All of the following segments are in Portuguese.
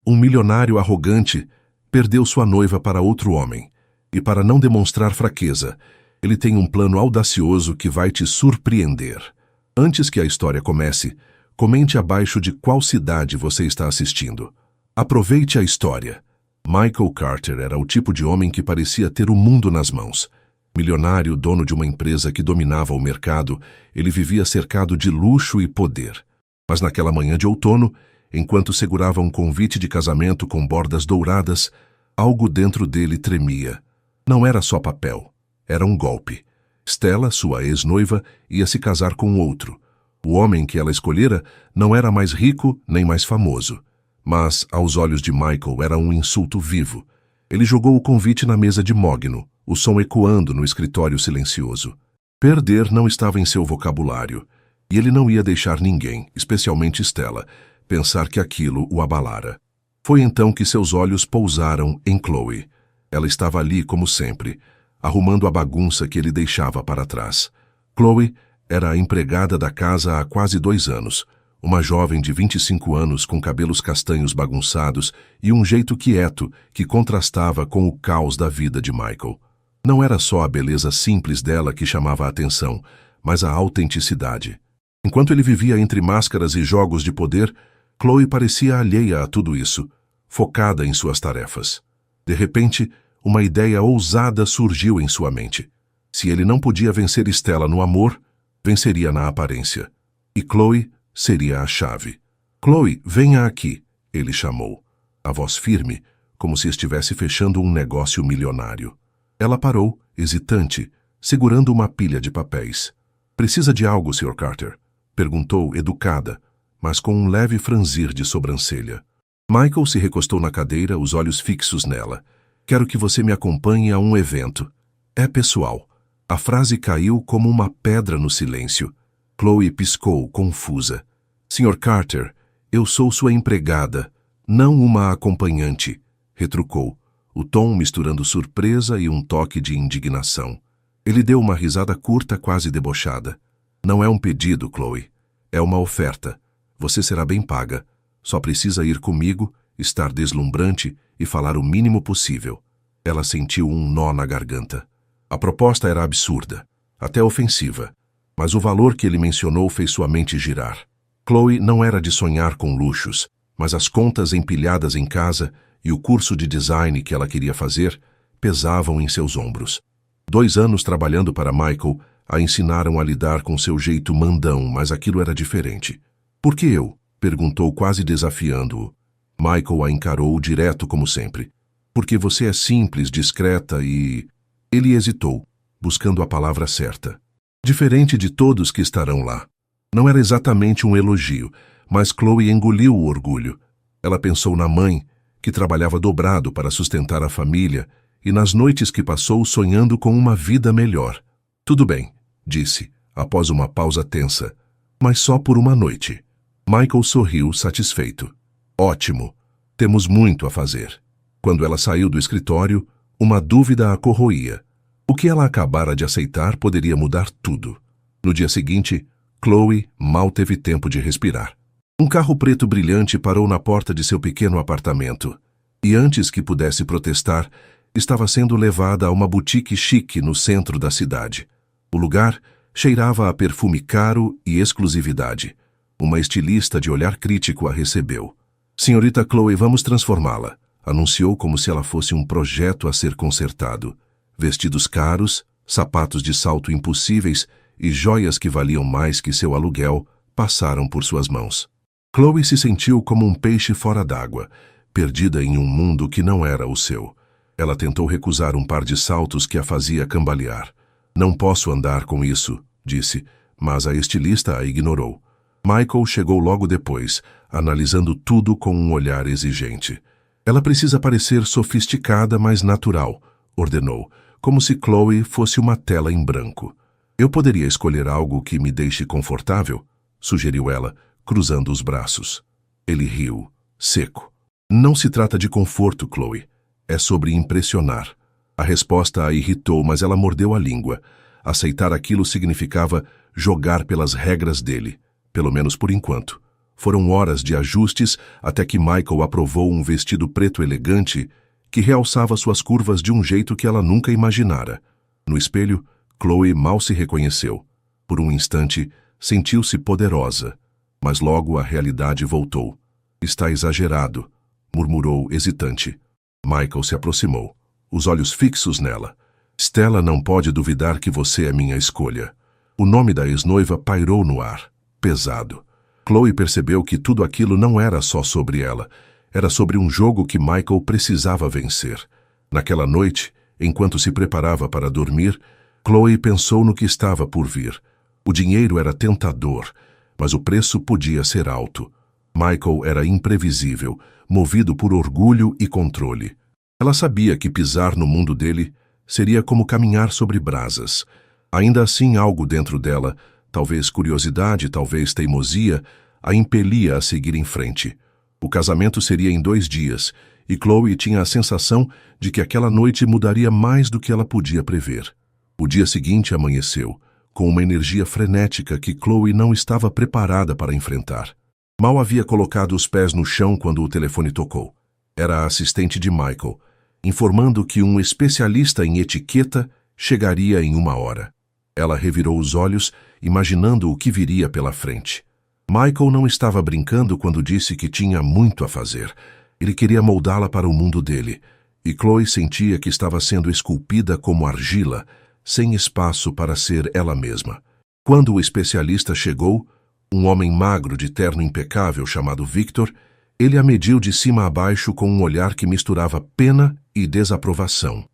Um milionário arrogante perdeu sua noiva para outro homem. E para não demonstrar fraqueza, ele tem um plano audacioso que vai te surpreender. Antes que a história comece, comente abaixo de qual cidade você está assistindo. Aproveite a história. Michael Carter era o tipo de homem que parecia ter o mundo nas mãos. Milionário, dono de uma empresa que dominava o mercado, ele vivia cercado de luxo e poder. Mas naquela manhã de outono, enquanto segurava um convite de casamento com bordas douradas, algo dentro dele tremia. Não era só papel, era um golpe. Stella, sua ex-noiva, ia se casar com outro. O homem que ela escolhera não era mais rico nem mais famoso. Mas, aos olhos de Michael, era um insulto vivo. Ele jogou o convite na mesa de mogno, o som ecoando no escritório silencioso. Perder não estava em seu vocabulário, e ele não ia deixar ninguém, especialmente Stella, pensar que aquilo o abalara. Foi então que seus olhos pousaram em Chloe. Ela estava ali como sempre, arrumando a bagunça que ele deixava para trás. Chloe era a empregada da casa há quase 2 anos, uma jovem de 25 anos com cabelos castanhos bagunçados e um jeito quieto que contrastava com o caos da vida de Michael. Não era só a beleza simples dela que chamava a atenção, mas a autenticidade. Enquanto ele vivia entre máscaras e jogos de poder, Chloe parecia alheia a tudo isso, focada em suas tarefas. De repente, uma ideia ousada surgiu em sua mente. Se ele não podia vencer Stella no amor, venceria na aparência. E Chloe seria a chave. Chloe, venha aqui, ele chamou. A voz firme, como se estivesse fechando um negócio milionário. Ela parou, hesitante, segurando uma pilha de papéis. Precisa de algo, Sr. Carter? Perguntou, educada, mas com um leve franzir de sobrancelha. Michael se recostou na cadeira, os olhos fixos nela. Quero que você me acompanhe a um evento. É pessoal. A frase caiu como uma pedra no silêncio. Chloe piscou, confusa. Sr. Carter, eu sou sua empregada, não uma acompanhante, retrucou, o tom misturando surpresa e um toque de indignação. Ele deu uma risada curta, quase debochada. Não é um pedido, Chloe. É uma oferta. Você será bem paga. Só precisa ir comigo, estar deslumbrante e falar o mínimo possível. Ela sentiu um nó na garganta. A proposta era absurda, até ofensiva, mas o valor que ele mencionou fez sua mente girar. Chloe não era de sonhar com luxos, mas as contas empilhadas em casa e o curso de design que ela queria fazer pesavam em seus ombros. 2 anos trabalhando para Michael a ensinaram a lidar com seu jeito mandão, mas aquilo era diferente. Por que eu? Perguntou quase desafiando-o. Michael a encarou direto como sempre. Porque você é simples, discreta e... Ele hesitou, buscando a palavra certa. Diferente de todos que estarão lá. Não era exatamente um elogio, mas Chloe engoliu o orgulho. Ela pensou na mãe, que trabalhava dobrado para sustentar a família, e nas noites que passou sonhando com uma vida melhor. Tudo bem, disse, após uma pausa tensa, mas só por uma noite. Michael sorriu satisfeito. Ótimo, temos muito a fazer. Quando ela saiu do escritório, uma dúvida a corroía. O que ela acabara de aceitar poderia mudar tudo. No dia seguinte, Chloe mal teve tempo de respirar. Um carro preto brilhante parou na porta de seu pequeno apartamento. E antes que pudesse protestar, estava sendo levada a uma boutique chique no centro da cidade. O lugar cheirava a perfume caro e exclusividade. Uma estilista de olhar crítico a recebeu. Senhorita Chloe, vamos transformá-la, anunciou como se ela fosse um projeto a ser consertado. Vestidos caros, sapatos de salto impossíveis e joias que valiam mais que seu aluguel passaram por suas mãos. Chloe se sentiu como um peixe fora d'água, perdida em um mundo que não era o seu. Ela tentou recusar um par de saltos que a fazia cambalear. Não posso andar com isso, disse, mas a estilista a ignorou. Michael chegou logo depois, analisando tudo com um olhar exigente. Ela precisa parecer sofisticada, mas natural, ordenou, como se Chloe fosse uma tela em branco. Eu poderia escolher algo que me deixe confortável? Sugeriu ela, cruzando os braços. Ele riu, seco. Não se trata de conforto, Chloe. É sobre impressionar. A resposta a irritou, mas ela mordeu a língua. Aceitar aquilo significava jogar pelas regras dele, pelo menos por enquanto. Foram horas de ajustes até que Michael aprovou um vestido preto elegante que realçava suas curvas de um jeito que ela nunca imaginara. No espelho, Chloe mal se reconheceu. Por um instante, sentiu-se poderosa, mas logo a realidade voltou. "Está exagerado", murmurou hesitante. Michael se aproximou, os olhos fixos nela. "Stella não pode duvidar que você é minha escolha." O nome da ex-noiva pairou no ar, pesado. Chloe percebeu que tudo aquilo não era só sobre ela. Era sobre um jogo que Michael precisava vencer. Naquela noite, enquanto se preparava para dormir, Chloe pensou no que estava por vir. O dinheiro era tentador, mas o preço podia ser alto. Michael era imprevisível, movido por orgulho e controle. Ela sabia que pisar no mundo dele seria como caminhar sobre brasas. Ainda assim, algo dentro dela, talvez curiosidade, talvez teimosia, a impelia a seguir em frente. O casamento seria em 2 dias, e Chloe tinha a sensação de que aquela noite mudaria mais do que ela podia prever. O dia seguinte amanheceu, com uma energia frenética que Chloe não estava preparada para enfrentar. Mal havia colocado os pés no chão quando o telefone tocou. Era a assistente de Michael, informando que um especialista em etiqueta chegaria em 1 hora. Ela revirou os olhos, imaginando o que viria pela frente. Michael não estava brincando quando disse que tinha muito a fazer. Ele queria moldá-la para o mundo dele, e Chloe sentia que estava sendo esculpida como argila, sem espaço para ser ela mesma. Quando o especialista chegou, um homem magro de terno impecável chamado Victor, ele a mediu de cima a baixo com um olhar que misturava pena e desaprovação.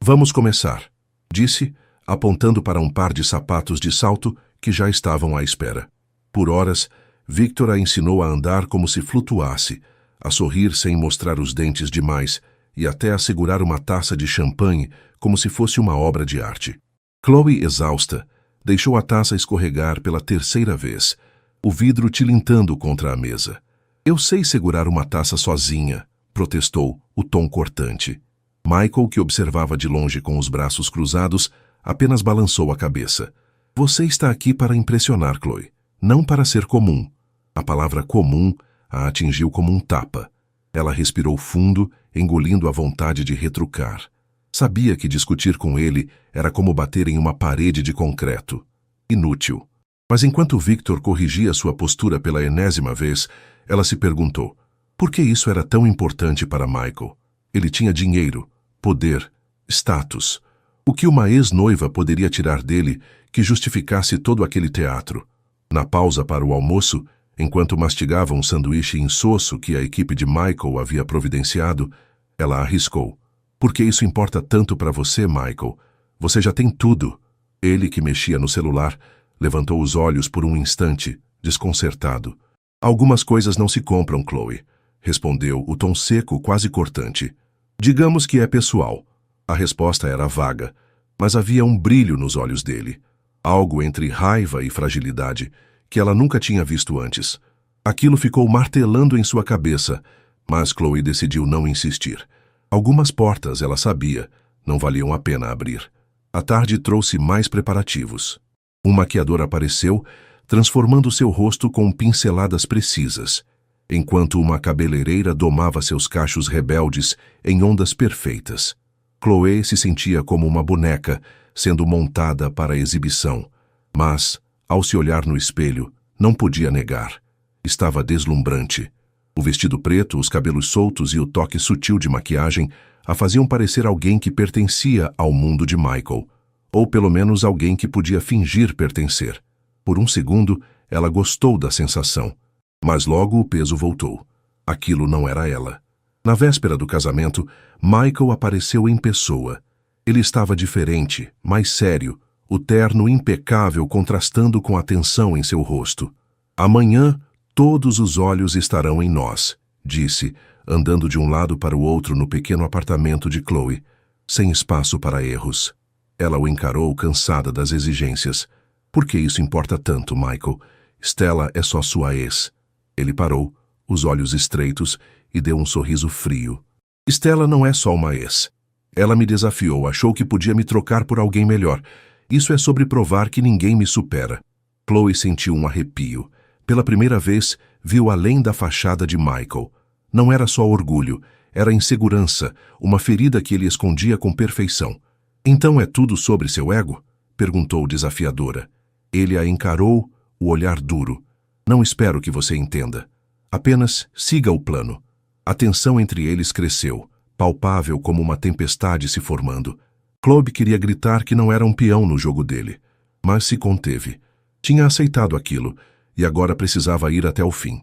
"Vamos começar", disse, apontando para um par de sapatos de salto que já estavam à espera. Por horas, Victor a ensinou a andar como se flutuasse, a sorrir sem mostrar os dentes demais e até a segurar uma taça de champanhe como se fosse uma obra de arte. Chloe, exausta, deixou a taça escorregar pela 3ª vez, o vidro tilintando contra a mesa. "Eu sei segurar uma taça sozinha", protestou, o tom cortante. Michael, que observava de longe com os braços cruzados, apenas balançou a cabeça. "Você está aqui para impressionar, Chloe, não para ser comum." A palavra comum a atingiu como um tapa. Ela respirou fundo, engolindo a vontade de retrucar. Sabia que discutir com ele era como bater em uma parede de concreto. Inútil. Mas enquanto Victor corrigia sua postura pela enésima vez, ela se perguntou: por que isso era tão importante para Michael? Ele tinha dinheiro, poder, status. O que uma ex-noiva poderia tirar dele que justificasse todo aquele teatro? Na pausa para o almoço, enquanto mastigava um sanduíche insosso que a equipe de Michael havia providenciado, ela arriscou: "Por que isso importa tanto para você, Michael? Você já tem tudo." Ele, que mexia no celular, levantou os olhos por um instante, desconcertado. "Algumas coisas não se compram, Chloe", respondeu, o tom seco, quase cortante. "Digamos que é pessoal." A resposta era vaga, mas havia um brilho nos olhos dele, algo entre raiva e fragilidade que ela nunca tinha visto antes. Aquilo ficou martelando em sua cabeça, mas Chloe decidiu não insistir. Algumas portas, ela sabia, não valiam a pena abrir. A tarde trouxe mais preparativos. Um maquiador apareceu, transformando seu rosto com pinceladas precisas, enquanto uma cabeleireira domava seus cachos rebeldes em ondas perfeitas. Chloe se sentia como uma boneca, sendo montada para a exibição, mas, ao se olhar no espelho, não podia negar. Estava deslumbrante. O vestido preto, os cabelos soltos e o toque sutil de maquiagem a faziam parecer alguém que pertencia ao mundo de Michael, ou pelo menos alguém que podia fingir pertencer. Por um segundo, ela gostou da sensação, mas logo o peso voltou. Aquilo não era ela. Na véspera do casamento, Michael apareceu em pessoa. Ele estava diferente, mais sério, o terno impecável contrastando com a tensão em seu rosto. "Amanhã, todos os olhos estarão em nós", disse, andando de um lado para o outro no pequeno apartamento de Chloe, sem espaço para erros. Ela o encarou, cansada das exigências. "Por que isso importa tanto, Michael? Stella é só sua ex." Ele parou, os olhos estreitos, e deu um sorriso frio. "Stella não é só uma ex. Ela me desafiou, achou que podia me trocar por alguém melhor. Isso é sobre provar que ninguém me supera." Chloe sentiu um arrepio. Pela primeira vez, viu além da fachada de Michael. Não era só orgulho, era insegurança, uma ferida que ele escondia com perfeição. Então é tudo sobre seu ego? Perguntou desafiadora. Ele a encarou, o olhar duro. Não espero que você entenda. Apenas siga o plano. A tensão entre eles cresceu, palpável como uma tempestade se formando. Chloe queria gritar que não era um peão no jogo dele, mas se conteve. Tinha aceitado aquilo e agora precisava ir até o fim.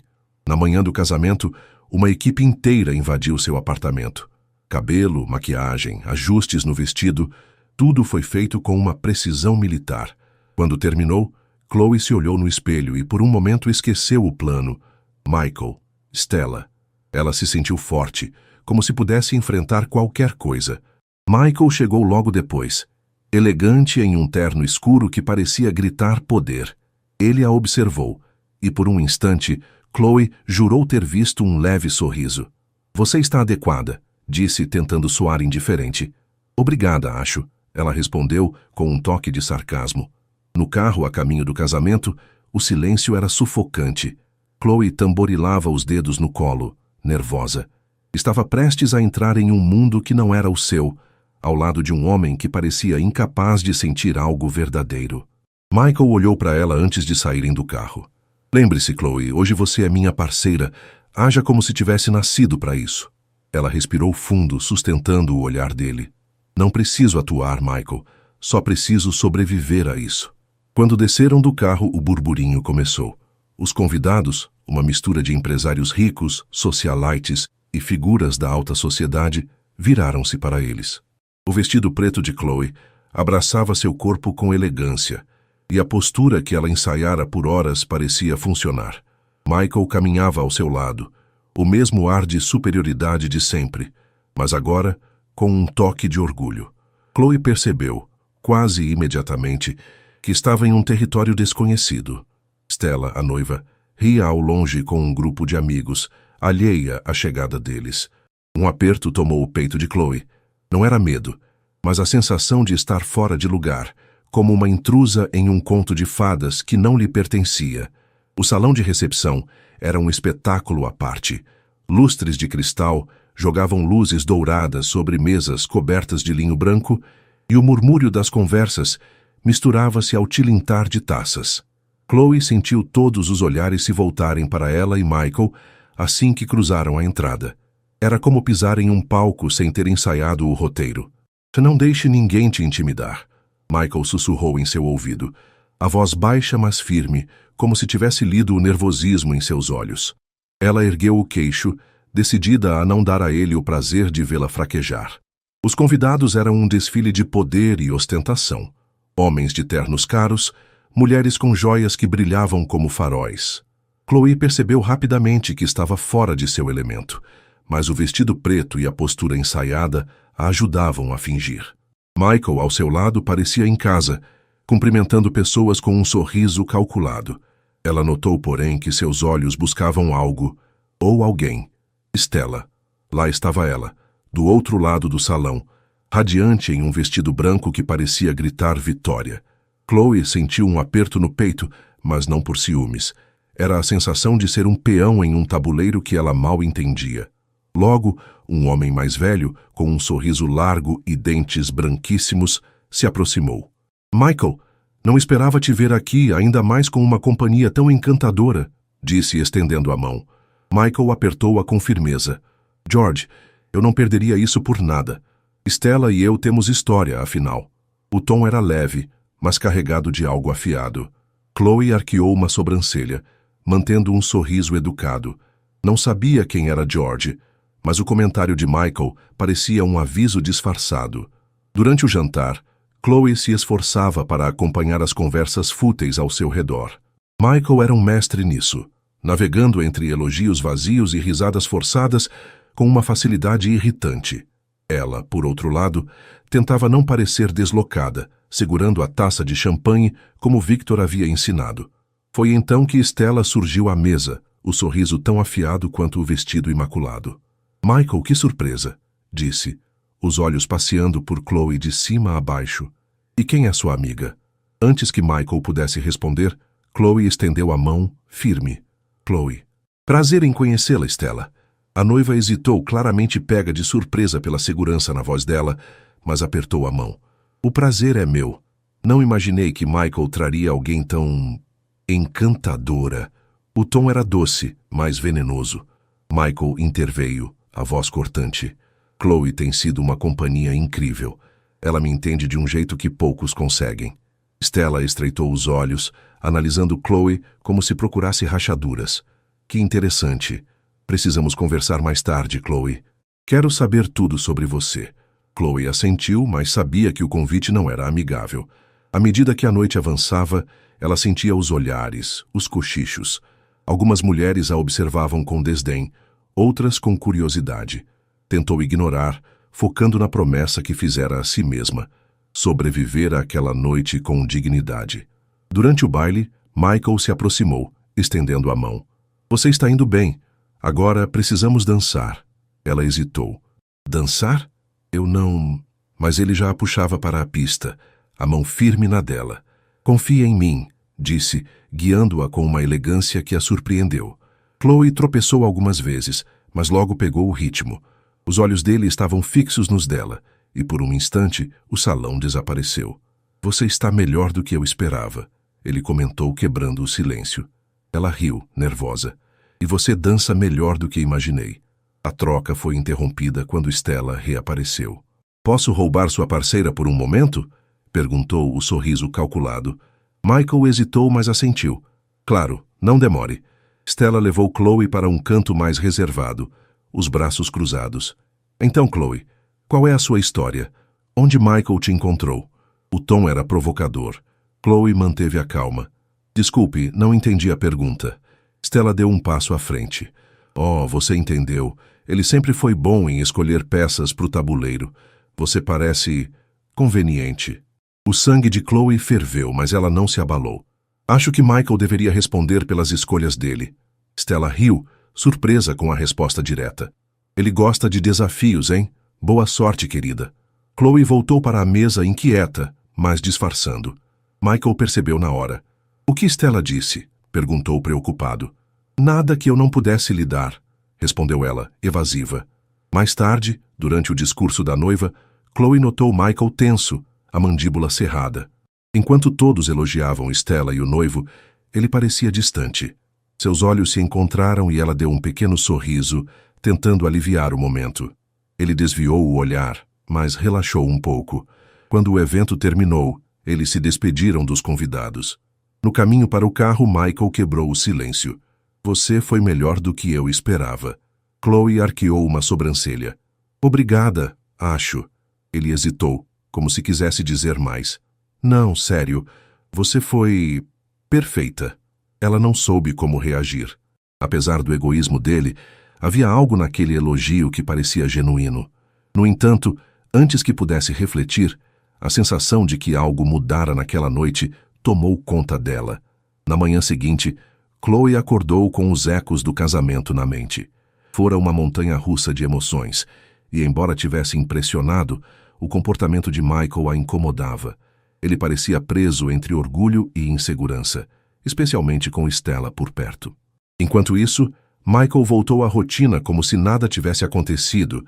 Na manhã do casamento, uma equipe inteira invadiu seu apartamento. Cabelo, maquiagem, ajustes no vestido, tudo foi feito com uma precisão militar. Quando terminou, Chloe se olhou no espelho e por um momento esqueceu o plano. Michael, Stella. Ela se sentiu forte, como se pudesse enfrentar qualquer coisa. Michael chegou logo depois, elegante em um terno escuro que parecia gritar poder. Ele a observou, e por um instante, Chloe jurou ter visto um leve sorriso. Você está adequada, disse, tentando soar indiferente. Obrigada, acho, ela respondeu com um toque de sarcasmo. No carro a caminho do casamento, o silêncio era sufocante. Chloe tamborilava os dedos no colo, nervosa. Estava prestes a entrar em um mundo que não era o seu, ao lado de um homem que parecia incapaz de sentir algo verdadeiro. Michael olhou para ela antes de saírem do carro. Lembre-se, Chloe, hoje você é minha parceira. Haja como se tivesse nascido para isso. Ela respirou fundo, sustentando o olhar dele. Não preciso atuar, Michael. Só preciso sobreviver a isso. Quando desceram do carro, o burburinho começou. Os convidados, uma mistura de empresários ricos, socialites e figuras da alta sociedade, viraram-se para eles. O vestido preto de Chloe abraçava seu corpo com elegância, e a postura que ela ensaiara por horas parecia funcionar. Michael caminhava ao seu lado, o mesmo ar de superioridade de sempre, mas agora com um toque de orgulho. Chloe percebeu, quase imediatamente, que estava em um território desconhecido. Stella, a noiva, ria ao longe com um grupo de amigos, alheia à chegada deles. Um aperto tomou o peito de Chloe. Não era medo, mas a sensação de estar fora de lugar, como uma intrusa em um conto de fadas que não lhe pertencia. O salão de recepção era um espetáculo à parte. Lustres de cristal jogavam luzes douradas sobre mesas cobertas de linho branco e o murmúrio das conversas misturava-se ao tilintar de taças. Chloe sentiu todos os olhares se voltarem para ela e Michael assim que cruzaram a entrada. Era como pisar em um palco sem ter ensaiado o roteiro. Não deixe ninguém te intimidar, Michael sussurrou em seu ouvido, a voz baixa mas firme, como se tivesse lido o nervosismo em seus olhos. Ela ergueu o queixo, decidida a não dar a ele o prazer de vê-la fraquejar. Os convidados eram um desfile de poder e ostentação. Homens de ternos caros, mulheres com joias que brilhavam como faróis. Chloe percebeu rapidamente que estava fora de seu elemento, mas o vestido preto e a postura ensaiada a ajudavam a fingir. Michael, ao seu lado, parecia em casa, cumprimentando pessoas com um sorriso calculado. Ela notou, porém, que seus olhos buscavam algo, ou alguém. Stella. Lá estava ela, do outro lado do salão, radiante em um vestido branco que parecia gritar vitória. Chloe sentiu um aperto no peito, mas não por ciúmes. Era a sensação de ser um peão em um tabuleiro que ela mal entendia. Logo, um homem mais velho, com um sorriso largo e dentes branquíssimos, se aproximou. Michael, não esperava te ver aqui, ainda mais com uma companhia tão encantadora, disse estendendo a mão. Michael apertou-a com firmeza. George, eu não perderia isso por nada. Stella e eu temos história, afinal. O tom era leve, mas carregado de algo afiado. Chloe arqueou uma sobrancelha, mantendo um sorriso educado. Não sabia quem era George, mas o comentário de Michael parecia um aviso disfarçado. Durante o jantar, Chloe se esforçava para acompanhar as conversas fúteis ao seu redor. Michael era um mestre nisso, navegando entre elogios vazios e risadas forçadas com uma facilidade irritante. Ela, por outro lado, tentava não parecer deslocada, segurando a taça de champanhe como Victor havia ensinado. Foi então que Stella surgiu à mesa, o sorriso tão afiado quanto o vestido imaculado. Michael, que surpresa, disse, os olhos passeando por Chloe de cima a baixo. E quem é sua amiga? Antes que Michael pudesse responder, Chloe estendeu a mão, firme. Chloe, Prazer em conhecê-la, Stella. A noiva hesitou, claramente pega de surpresa pela segurança na voz dela, mas apertou a mão. O prazer é meu. Não imaginei que Michael traria alguém tão encantadora. O tom era doce, mas venenoso. Michael interveio, a voz cortante. Chloe tem sido uma companhia incrível. Ela me entende de um jeito que poucos conseguem. Stella estreitou os olhos, analisando Chloe como se procurasse rachaduras. Que interessante. Precisamos conversar mais tarde, Chloe. Quero saber tudo sobre você. Chloe assentiu, mas sabia que o convite não era amigável. À medida que a noite avançava, ela sentia os olhares, os cochichos. Algumas mulheres a observavam com desdém, outras com curiosidade. Tentou ignorar, focando na promessa que fizera a si mesma: sobreviver àquela noite com dignidade. Durante o baile, Michael se aproximou, estendendo a mão. Você está indo bem. Agora precisamos dançar. Ela hesitou. Dançar? Eu não... Mas ele já a puxava para a pista, a mão firme na dela. Confia em mim, disse, guiando-a com uma elegância que a surpreendeu. Chloe tropeçou algumas vezes, mas logo pegou o ritmo. Os olhos dele estavam fixos nos dela, e por um instante o salão desapareceu. Você está melhor do que eu esperava, ele comentou, quebrando o silêncio. Ela riu, nervosa. E você dança melhor do que imaginei. A troca foi interrompida quando Stella reapareceu. Posso roubar sua parceira por um momento? Perguntou, o sorriso calculado. Michael hesitou, mas assentiu. Claro, não demore. Stella levou Chloe para um canto mais reservado, os braços cruzados. Então, Chloe, qual é a sua história? Onde Michael te encontrou? O tom era provocador. Chloe manteve a calma. Desculpe, não entendi a pergunta. Stella deu um passo à frente. Oh, você entendeu. Ele sempre foi bom em escolher peças para o tabuleiro. Você parece conveniente. O sangue de Chloe ferveu, mas ela não se abalou. Acho que Michael deveria responder pelas escolhas dele. Stella riu, surpresa com a resposta direta. Ele gosta de desafios, hein? Boa sorte, querida. Chloe voltou para a mesa inquieta, mas disfarçando. Michael percebeu na hora. O que Stella disse? Perguntou preocupado. Nada que eu não pudesse lhe dar, respondeu ela, evasiva. Mais tarde, durante o discurso da noiva, Chloe notou Michael tenso, a mandíbula cerrada. Enquanto todos elogiavam Stella e o noivo, ele parecia distante. Seus olhos se encontraram e ela deu um pequeno sorriso, tentando aliviar o momento. Ele desviou o olhar, mas relaxou um pouco. Quando o evento terminou, eles se despediram dos convidados. No caminho para o carro, Michael quebrou o silêncio. Você foi melhor do que eu esperava. Chloe arqueou uma sobrancelha. Obrigada, acho. Ele hesitou, como se quisesse dizer mais. Não, sério, você foi perfeita. Ela não soube como reagir. Apesar do egoísmo dele, havia algo naquele elogio que parecia genuíno. No entanto, antes que pudesse refletir, a sensação de que algo mudara naquela noite tomou conta dela. Na manhã seguinte, Chloe acordou com os ecos do casamento na mente. Fora uma montanha-russa de emoções, e embora tivesse impressionado, o comportamento de Michael a incomodava. Ele parecia preso entre orgulho e insegurança, especialmente com Stella por perto. Enquanto isso, Michael voltou à rotina como se nada tivesse acontecido,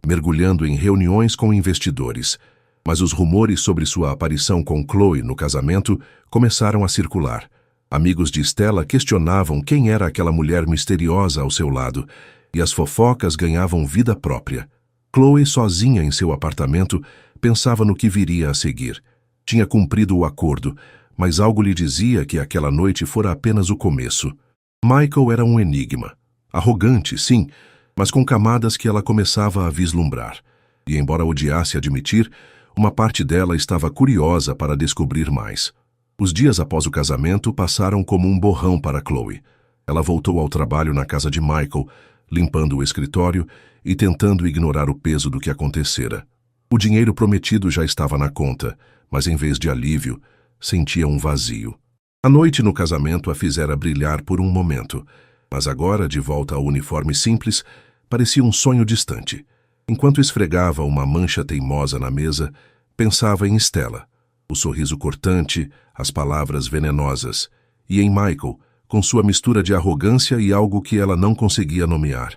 mergulhando em reuniões com investidores. Mas os rumores sobre sua aparição com Chloe no casamento começaram a circular. Amigos de Stella questionavam quem era aquela mulher misteriosa ao seu lado, e as fofocas ganhavam vida própria. Chloe, sozinha em seu apartamento, pensava no que viria a seguir. Tinha cumprido o acordo, mas algo lhe dizia que aquela noite fora apenas o começo. Michael era um enigma. Arrogante, sim, mas com camadas que ela começava a vislumbrar. E embora odiasse admitir, uma parte dela estava curiosa para descobrir mais. Os dias após o casamento passaram como um borrão para Chloe. Ela voltou ao trabalho na casa de Michael, limpando o escritório e tentando ignorar o peso do que acontecera. O dinheiro prometido já estava na conta, mas em vez de alívio, sentia um vazio. A noite no casamento a fizera brilhar por um momento, mas agora, de volta ao uniforme simples, parecia um sonho distante. Enquanto esfregava uma mancha teimosa na mesa, pensava em Stella, o sorriso cortante, as palavras venenosas, e em Michael, com sua mistura de arrogância e algo que ela não conseguia nomear.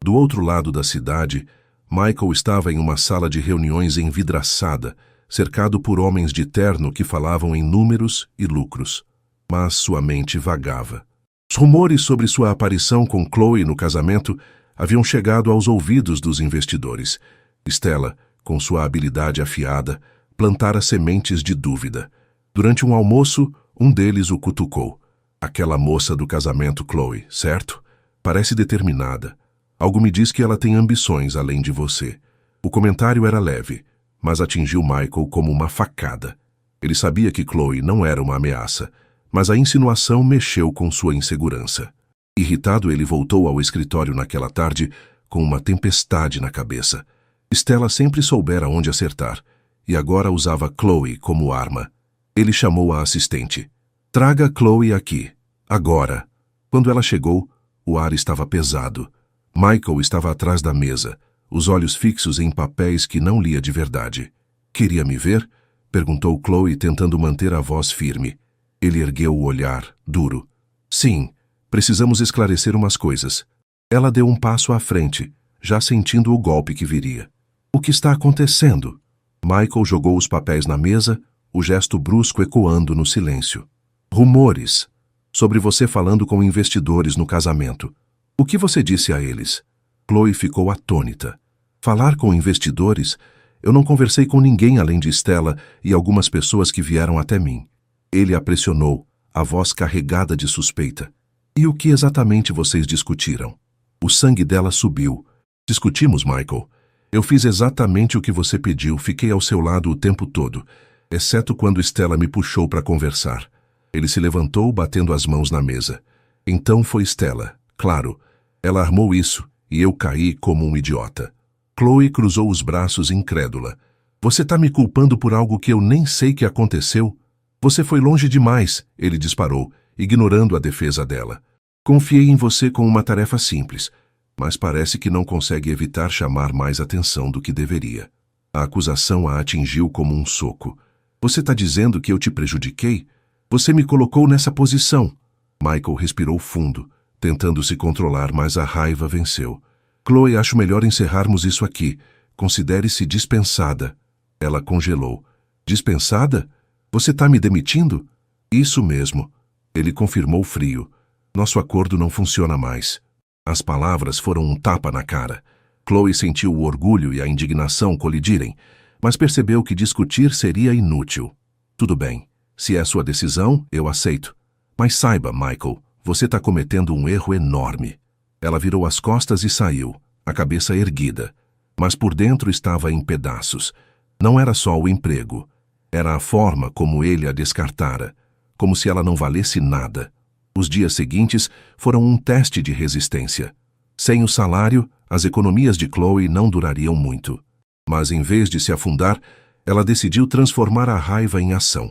Do outro lado da cidade, Michael estava em uma sala de reuniões envidraçada, cercado por homens de terno que falavam em números e lucros. Mas sua mente vagava. Os rumores sobre sua aparição com Chloe no casamento haviam chegado aos ouvidos dos investidores. Stella, com sua habilidade afiada, plantara sementes de dúvida. Durante um almoço, um deles o cutucou. Aquela moça do casamento, Chloe, certo? Parece determinada. Algo me diz que ela tem ambições além de você. O comentário era leve, mas atingiu Michael como uma facada. Ele sabia que Chloe não era uma ameaça, mas a insinuação mexeu com sua insegurança. Irritado, ele voltou ao escritório naquela tarde com uma tempestade na cabeça. Stella sempre soubera onde acertar, e agora usava Chloe como arma. Ele chamou a assistente. Traga Chloe aqui, agora. Quando ela chegou, o ar estava pesado. Michael estava atrás da mesa, os olhos fixos em papéis que não lia de verdade. Queria me ver? Perguntou Chloe, tentando manter a voz firme. Ele ergueu o olhar, duro. Sim, precisamos esclarecer umas coisas. Ela deu um passo à frente, já sentindo o golpe que viria. O que está acontecendo? Michael jogou os papéis na mesa, o gesto brusco ecoando no silêncio. Rumores. Sobre você falando com investidores no casamento. O que você disse a eles? Chloe ficou atônita. Falar com investidores? Eu não conversei com ninguém além de Stella e algumas pessoas que vieram até mim. Ele a pressionou, a voz carregada de suspeita. E o que exatamente vocês discutiram? O sangue dela subiu. Discutimos, Michael. Eu fiz exatamente o que você pediu, fiquei ao seu lado o tempo todo, exceto quando Stella me puxou para conversar. Ele se levantou, batendo as mãos na mesa. Então foi Stella, claro. Ela armou isso, e eu caí como um idiota. Chloe cruzou os braços incrédula. Você tá me culpando por algo que eu nem sei que aconteceu? Você foi longe demais, ele disparou, ignorando a defesa dela. Confiei em você com uma tarefa simples, mas parece que não consegue evitar chamar mais atenção do que deveria. A acusação a atingiu como um soco. Você tá dizendo que eu te prejudiquei? Você me colocou nessa posição. Michael respirou fundo, tentando se controlar, mas a raiva venceu. Chloe, acho melhor encerrarmos isso aqui. Considere-se dispensada. Ela congelou. Dispensada? Você tá me demitindo? Isso mesmo. Ele confirmou frio. Nosso acordo não funciona mais. As palavras foram um tapa na cara. Chloe sentiu o orgulho e a indignação colidirem, mas percebeu que discutir seria inútil. Tudo bem. Se é sua decisão, eu aceito. Mas saiba, Michael, você está cometendo um erro enorme. Ela virou as costas e saiu, a cabeça erguida. Mas por dentro estava em pedaços. Não era só o emprego. Era a forma como ele a descartara, como se ela não valesse nada. Os dias seguintes foram um teste de resistência. Sem o salário, as economias de Chloe não durariam muito. Mas em vez de se afundar, ela decidiu transformar a raiva em ação.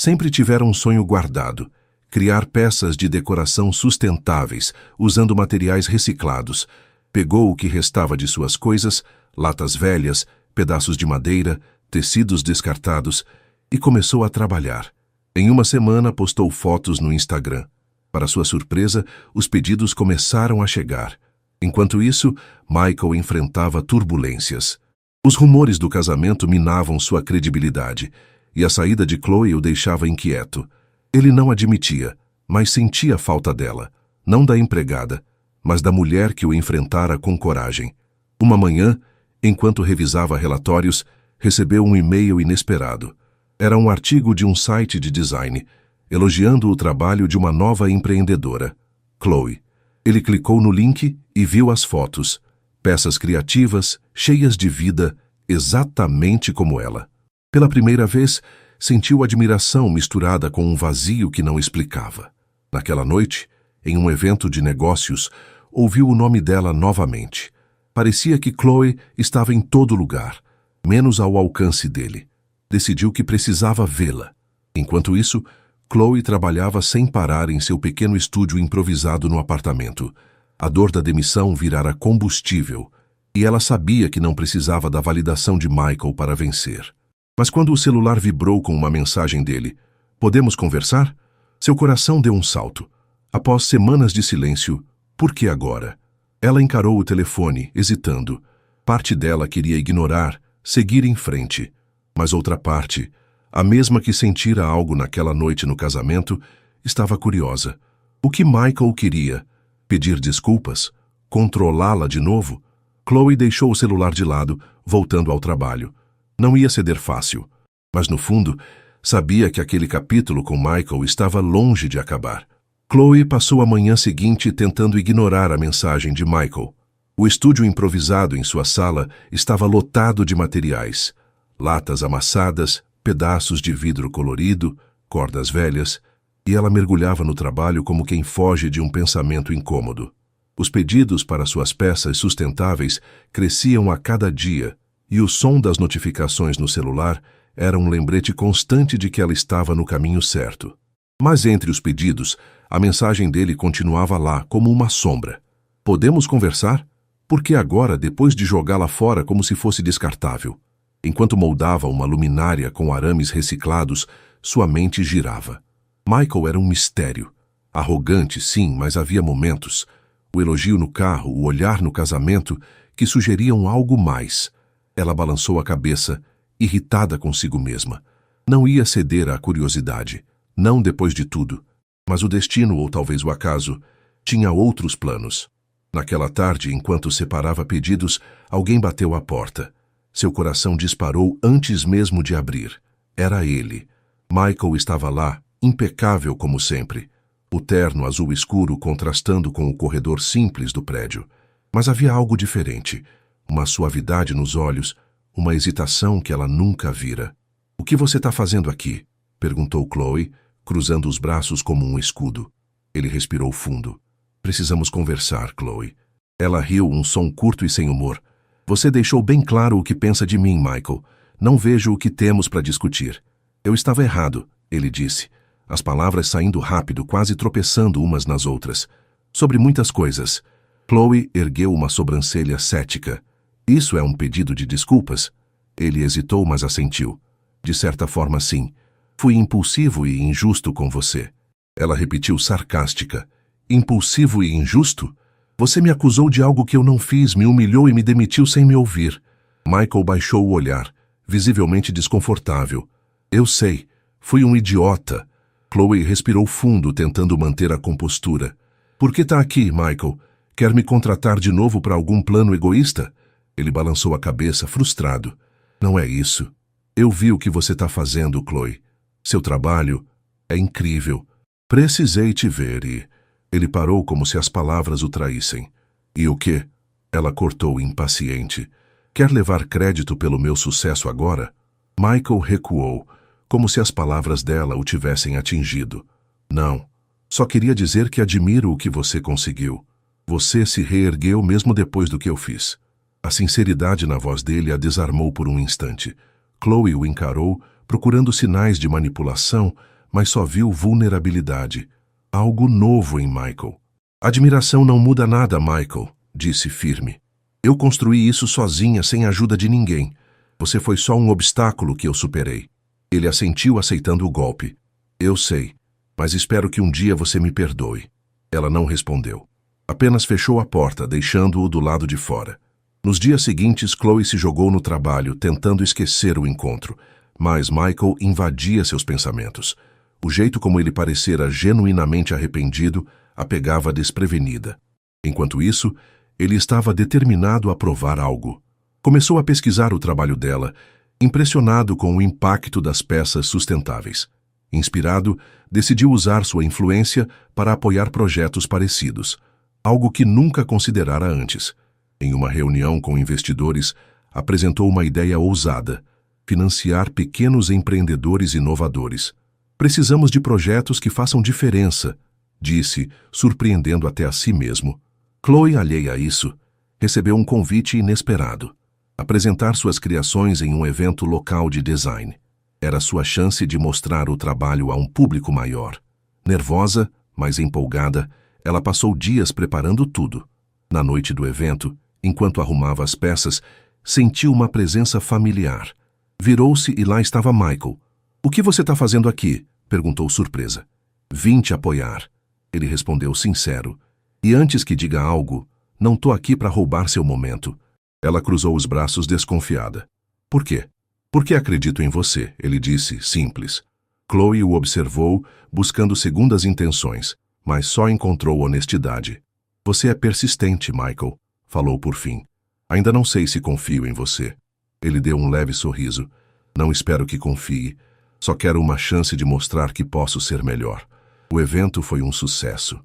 Sempre tivera um sonho guardado: criar peças de decoração sustentáveis, usando materiais reciclados. Pegou o que restava de suas coisas, latas velhas, pedaços de madeira, tecidos descartados, e começou a trabalhar. Em uma semana, postou fotos no Instagram. Para sua surpresa, os pedidos começaram a chegar. Enquanto isso, Michael enfrentava turbulências. Os rumores do casamento minavam sua credibilidade, e a saída de Chloe o deixava inquieto. Ele não admitia, mas sentia falta dela, não da empregada, mas da mulher que o enfrentara com coragem. Uma manhã, enquanto revisava relatórios, recebeu um e-mail inesperado. Era um artigo de um site de design, elogiando o trabalho de uma nova empreendedora, Chloe. Ele clicou no link e viu as fotos. Peças criativas, cheias de vida, exatamente como ela. Pela primeira vez, sentiu admiração misturada com um vazio que não explicava. Naquela noite, em um evento de negócios, ouviu o nome dela novamente. Parecia que Chloe estava em todo lugar, menos ao alcance dele. Decidiu que precisava vê-la. Enquanto isso, Chloe trabalhava sem parar em seu pequeno estúdio improvisado no apartamento. A dor da demissão virara combustível, e ela sabia que não precisava da validação de Michael para vencer. Mas quando o celular vibrou com uma mensagem dele, "Podemos conversar?", seu coração deu um salto. Após semanas de silêncio, por que agora? Ela encarou o telefone, hesitando. Parte dela queria ignorar, seguir em frente. Mas outra parte, a mesma que sentira algo naquela noite no casamento, estava curiosa. O que Michael queria? Pedir desculpas? Controlá-la de novo? Chloe deixou o celular de lado, voltando ao trabalho. Não ia ceder fácil. Mas no fundo, sabia que aquele capítulo com Michael estava longe de acabar. Chloe passou a manhã seguinte tentando ignorar a mensagem de Michael. O estúdio improvisado em sua sala estava lotado de materiais. Latas amassadas, pedaços de vidro colorido, cordas velhas, e ela mergulhava no trabalho como quem foge de um pensamento incômodo. Os pedidos para suas peças sustentáveis cresciam a cada dia, e o som das notificações no celular era um lembrete constante de que ela estava no caminho certo. Mas entre os pedidos, a mensagem dele continuava lá, como uma sombra. Podemos conversar? Por que agora, depois de jogá-la fora como se fosse descartável? Enquanto moldava uma luminária com arames reciclados, sua mente girava. Michael era um mistério. Arrogante, sim, mas havia momentos. O elogio no carro, o olhar no casamento, que sugeriam algo mais. Ela balançou a cabeça, irritada consigo mesma. Não ia ceder à curiosidade. Não depois de tudo. Mas o destino, ou talvez o acaso, tinha outros planos. Naquela tarde, enquanto separava pedidos, alguém bateu à porta. Seu coração disparou antes mesmo de abrir. Era ele. Michael estava lá, impecável como sempre. O terno azul escuro contrastando com o corredor simples do prédio. Mas havia algo diferente. Uma suavidade nos olhos, uma hesitação que ela nunca vira. "O que você está fazendo aqui?" perguntou Chloe, cruzando os braços como um escudo. Ele respirou fundo. "Precisamos conversar, Chloe." Ela riu, um som curto e sem humor. "Você deixou bem claro o que pensa de mim, Michael. Não vejo o que temos para discutir." "Eu estava errado," ele disse, as palavras saindo rápido, quase tropeçando umas nas outras. "Sobre muitas coisas." Chloe ergueu uma sobrancelha cética. "Isso é um pedido de desculpas?" Ele hesitou, mas assentiu. "De certa forma, sim. Fui impulsivo e injusto com você." Ela repetiu sarcástica. "Impulsivo e injusto? Você me acusou de algo que eu não fiz, me humilhou e me demitiu sem me ouvir." Michael baixou o olhar, visivelmente desconfortável. "Eu sei. Fui um idiota." Chloe respirou fundo, tentando manter a compostura. "Por que está aqui, Michael? Quer me contratar de novo para algum plano egoísta?" Ele balançou a cabeça, frustrado. "Não é isso. Eu vi o que você está fazendo, Chloe. Seu trabalho é incrível. Precisei te ver e..." Ele parou como se as palavras o traíssem. "E o quê?" Ela cortou, impaciente. "Quer levar crédito pelo meu sucesso agora?" Michael recuou, como se as palavras dela o tivessem atingido. "Não. Só queria dizer que admiro o que você conseguiu. Você se reergueu mesmo depois do que eu fiz." A sinceridade na voz dele a desarmou por um instante. Chloe o encarou, procurando sinais de manipulação, mas só viu vulnerabilidade. Algo novo em Michael. "Admiração não muda nada, Michael", disse firme. "Eu construí isso sozinha, sem a ajuda de ninguém. Você foi só um obstáculo que eu superei." Ele assentiu, aceitando o golpe. "Eu sei, mas espero que um dia você me perdoe." Ela não respondeu. Apenas fechou a porta, deixando-o do lado de fora. Nos dias seguintes, Chloe se jogou no trabalho, tentando esquecer o encontro, mas Michael invadia seus pensamentos. O jeito como ele parecera genuinamente arrependido a pegava desprevenida. Enquanto isso, ele estava determinado a provar algo. Começou a pesquisar o trabalho dela, impressionado com o impacto das peças sustentáveis. Inspirado, decidiu usar sua influência para apoiar projetos parecidos, algo que nunca considerara antes. Em uma reunião com investidores, apresentou uma ideia ousada: financiar pequenos empreendedores inovadores. "Precisamos de projetos que façam diferença", disse, surpreendendo até a si mesmo. Chloe, alheia a isso, recebeu um convite inesperado: apresentar suas criações em um evento local de design. Era sua chance de mostrar o trabalho a um público maior. Nervosa, mas empolgada, ela passou dias preparando tudo. Na noite do evento, enquanto arrumava as peças, sentiu uma presença familiar. Virou-se e lá estava Michael. "O que você está fazendo aqui?" perguntou surpresa. "Vim te apoiar." Ele respondeu sincero. E antes que diga algo, não tô aqui para roubar seu momento. Ela cruzou os braços desconfiada. Por quê? Porque acredito em você, ele disse, simples. Chloe o observou, buscando segundas intenções, mas só encontrou honestidade. Você é persistente, Michael, falou por fim. Ainda não sei se confio em você. Ele deu um leve sorriso. Não espero que confie. Só quero uma chance de mostrar que posso ser melhor. O evento foi um sucesso.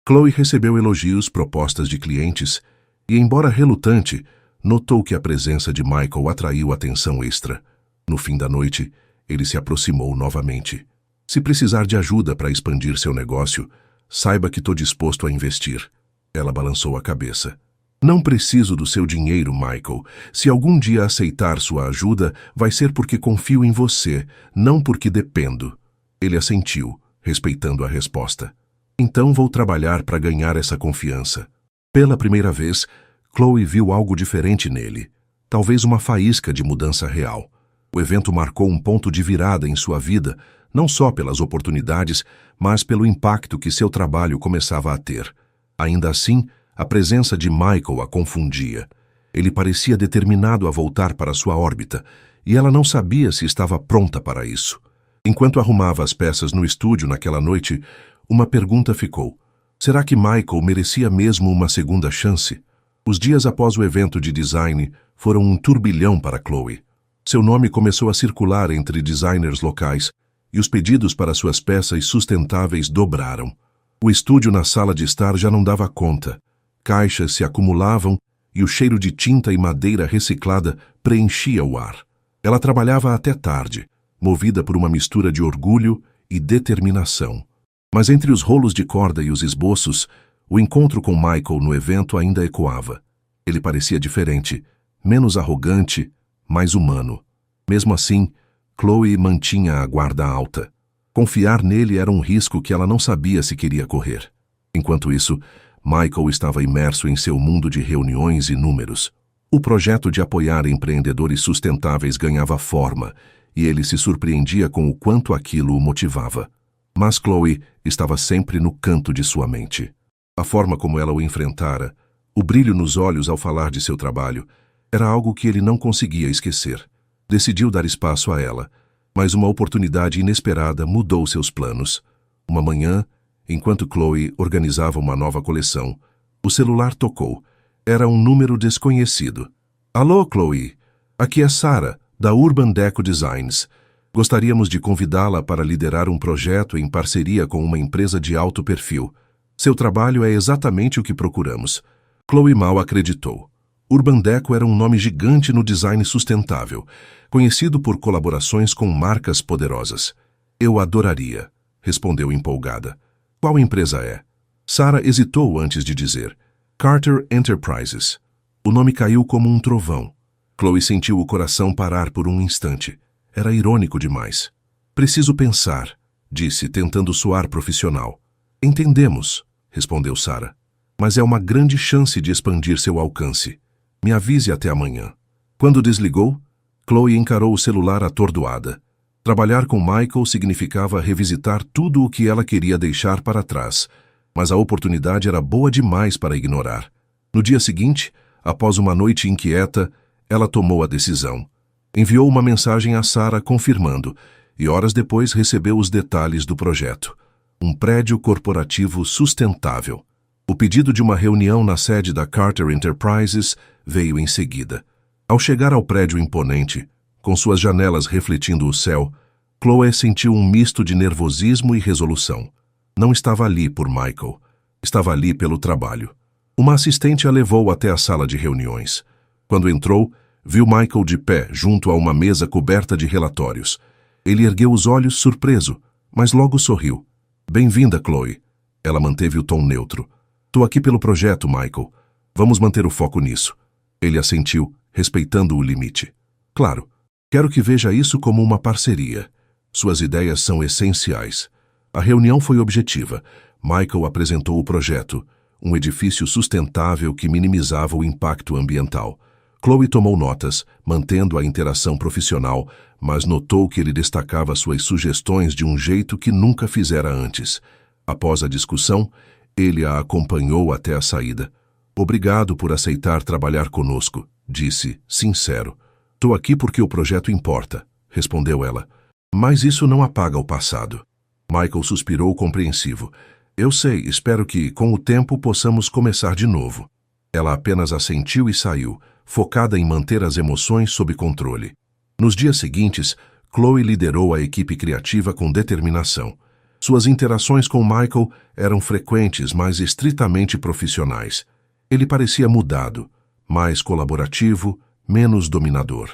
Chloe recebeu elogios, propostas de clientes e, embora relutante, notou que a presença de Michael atraiu atenção extra. No fim da noite, ele se aproximou novamente. Se precisar de ajuda para expandir seu negócio, saiba que estou disposto a investir. Ela balançou a cabeça. Não preciso do seu dinheiro, Michael. Se algum dia aceitar sua ajuda, vai ser porque confio em você, não porque dependo. Ele assentiu, respeitando a resposta. Então vou trabalhar para ganhar essa confiança. Pela primeira vez, Chloe viu algo diferente nele. Talvez uma faísca de mudança real. O evento marcou um ponto de virada em sua vida, não só pelas oportunidades, mas pelo impacto que seu trabalho começava a ter. Ainda assim, a presença de Michael a confundia. Ele parecia determinado a voltar para sua órbita, e ela não sabia se estava pronta para isso. Enquanto arrumava as peças no estúdio naquela noite, uma pergunta ficou. Será que Michael merecia mesmo uma segunda chance? Os dias após o evento de design foram um turbilhão para Chloe. Seu nome começou a circular entre designers locais, e os pedidos para suas peças sustentáveis dobraram. O estúdio na sala de estar já não dava conta. Caixas se acumulavam e o cheiro de tinta e madeira reciclada preenchia o ar. Ela trabalhava até tarde, movida por uma mistura de orgulho e determinação. Mas entre os rolos de corda e os esboços, o encontro com Michael no evento ainda ecoava. Ele parecia diferente, menos arrogante, mais humano. Mesmo assim, Chloe mantinha a guarda alta. Confiar nele era um risco que ela não sabia se queria correr. Enquanto isso, Michael estava imerso em seu mundo de reuniões e números. O projeto de apoiar empreendedores sustentáveis ganhava forma, e ele se surpreendia com o quanto aquilo o motivava. Mas Chloe estava sempre no canto de sua mente. A forma como ela o enfrentara, o brilho nos olhos ao falar de seu trabalho, era algo que ele não conseguia esquecer. Decidiu dar espaço a ela, mas uma oportunidade inesperada mudou seus planos. Uma manhã, enquanto Chloe organizava uma nova coleção, o celular tocou. Era um número desconhecido. Alô, Chloe. Aqui é Sarah, da Urban Deco Designs. Gostaríamos de convidá-la para liderar um projeto em parceria com uma empresa de alto perfil. Seu trabalho é exatamente o que procuramos. Chloe mal acreditou. Urban Deco era um nome gigante no design sustentável, conhecido por colaborações com marcas poderosas. Eu adoraria, respondeu empolgada. Qual empresa é? Sarah hesitou antes de dizer. Carter Enterprises. O nome caiu como um trovão. Chloe sentiu o coração parar por um instante. Era irônico demais. Preciso pensar, disse, tentando soar profissional. Entendemos, respondeu Sarah. Mas é uma grande chance de expandir seu alcance. Me avise até amanhã. Quando desligou, Chloe encarou o celular atordoada. Trabalhar com Michael significava revisitar tudo o que ela queria deixar para trás, mas a oportunidade era boa demais para ignorar. No dia seguinte, após uma noite inquieta, ela tomou a decisão. Enviou uma mensagem a Sarah confirmando, e horas depois recebeu os detalhes do projeto. Um prédio corporativo sustentável. O pedido de uma reunião na sede da Carter Enterprises veio em seguida. Ao chegar ao prédio imponente, com suas janelas refletindo o céu, Chloe sentiu um misto de nervosismo e resolução. Não estava ali por Michael. Estava ali pelo trabalho. Uma assistente a levou até a sala de reuniões. Quando entrou, viu Michael de pé junto a uma mesa coberta de relatórios. Ele ergueu os olhos surpreso, mas logo sorriu. Bem-vinda, Chloe. Ela manteve o tom neutro. Tô aqui pelo projeto, Michael. Vamos manter o foco nisso. Ele assentiu, respeitando o limite. Claro, quero que veja isso como uma parceria. Suas ideias são essenciais. A reunião foi objetiva. Michael apresentou o projeto, um edifício sustentável que minimizava o impacto ambiental. Chloe tomou notas, mantendo a interação profissional, mas notou que ele destacava suas sugestões de um jeito que nunca fizera antes. Após a discussão, ele a acompanhou até a saída. Obrigado por aceitar trabalhar conosco, disse, sincero. Tô aqui porque o projeto importa, respondeu ela. Mas isso não apaga o passado. Michael suspirou compreensivo. Eu sei, espero que, com o tempo, possamos começar de novo. Ela apenas assentiu e saiu, focada em manter as emoções sob controle. Nos dias seguintes, Chloe liderou a equipe criativa com determinação. Suas interações com Michael eram frequentes, mas estritamente profissionais. Ele parecia mudado, mais colaborativo, menos dominador.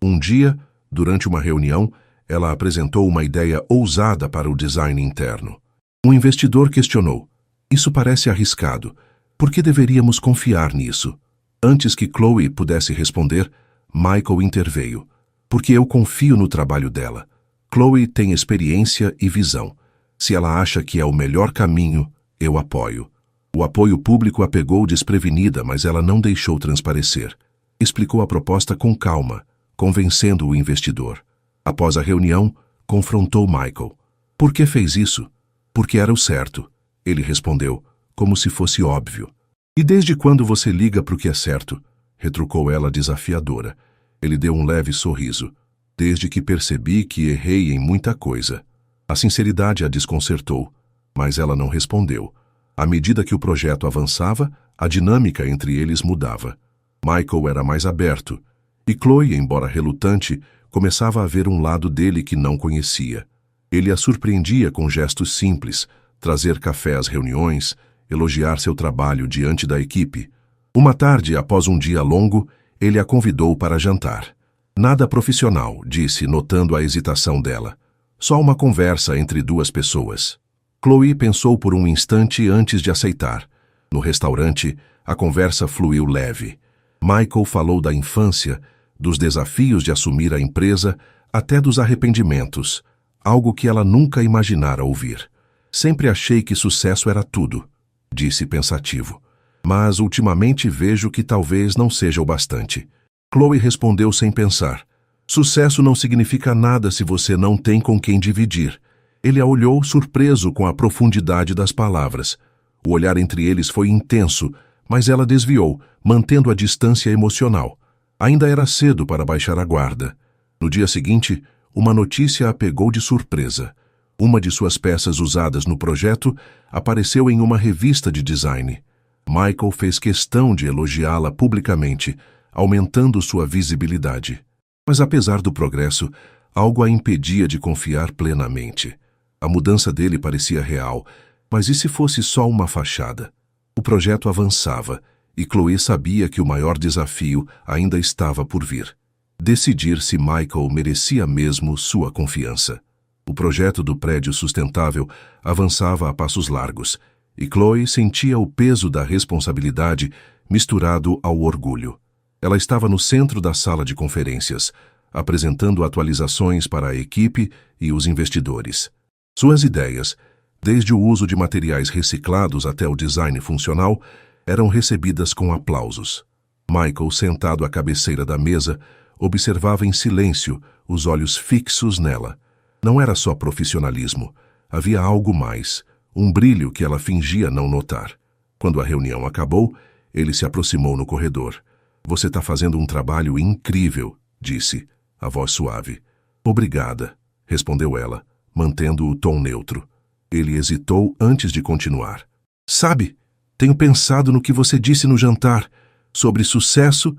Um dia, durante uma reunião, ela apresentou uma ideia ousada para o design interno. Um investidor questionou: "Isso parece arriscado. Por que deveríamos confiar nisso?" Antes que Chloe pudesse responder, Michael interveio. "Porque eu confio no trabalho dela. Chloe tem experiência e visão. Se ela acha que é o melhor caminho, eu apoio." O apoio público a pegou desprevenida, mas ela não deixou transparecer. Explicou a proposta com calma, convencendo o investidor. Após a reunião, confrontou Michael. "Por que fez isso?" "Porque era o certo", ele respondeu, como se fosse óbvio. "E desde quando você liga para o que é certo?" retrucou ela desafiadora. Ele deu um leve sorriso. "Desde que percebi que errei em muita coisa." A sinceridade a desconcertou, mas ela não respondeu. À medida que o projeto avançava, a dinâmica entre eles mudava. Michael era mais aberto, e Chloe, embora relutante, começava a ver um lado dele que não conhecia. Ele a surpreendia com gestos simples, trazer café às reuniões, elogiar seu trabalho diante da equipe. Uma tarde, após um dia longo, ele a convidou para jantar. "Nada profissional", disse, notando a hesitação dela. "Só uma conversa entre duas pessoas." Chloe pensou por um instante antes de aceitar. No restaurante, a conversa fluiu leve. Michael falou da infância, dos desafios de assumir a empresa, até dos arrependimentos, algo que ela nunca imaginara ouvir. "Sempre achei que sucesso era tudo", disse pensativo. "Mas ultimamente vejo que talvez não seja o bastante." Chloe respondeu sem pensar. "Sucesso não significa nada se você não tem com quem dividir." Ele a olhou surpreso com a profundidade das palavras. O olhar entre eles foi intenso, mas ela desviou, mantendo a distância emocional. Ainda era cedo para baixar a guarda. No dia seguinte, uma notícia a pegou de surpresa. Uma de suas peças usadas no projeto apareceu em uma revista de design. Michael fez questão de elogiá-la publicamente, aumentando sua visibilidade. Mas apesar do progresso, algo a impedia de confiar plenamente. A mudança dele parecia real, mas e se fosse só uma fachada? O projeto avançava, e Chloe sabia que o maior desafio ainda estava por vir. Decidir se Michael merecia mesmo sua confiança. O projeto do prédio sustentável avançava a passos largos, e Chloe sentia o peso da responsabilidade misturado ao orgulho. Ela estava no centro da sala de conferências, apresentando atualizações para a equipe e os investidores. Suas ideias, desde o uso de materiais reciclados até o design funcional, eram recebidas com aplausos. Michael, sentado à cabeceira da mesa, observava em silêncio, os olhos fixos nela. Não era só profissionalismo, havia algo mais, um brilho que ela fingia não notar. Quando a reunião acabou, ele se aproximou no corredor. "Você está fazendo um trabalho incrível", disse, a voz suave. "Obrigada", respondeu ela, mantendo o tom neutro. Ele hesitou antes de continuar. "Sabe, tenho pensado no que você disse no jantar, sobre sucesso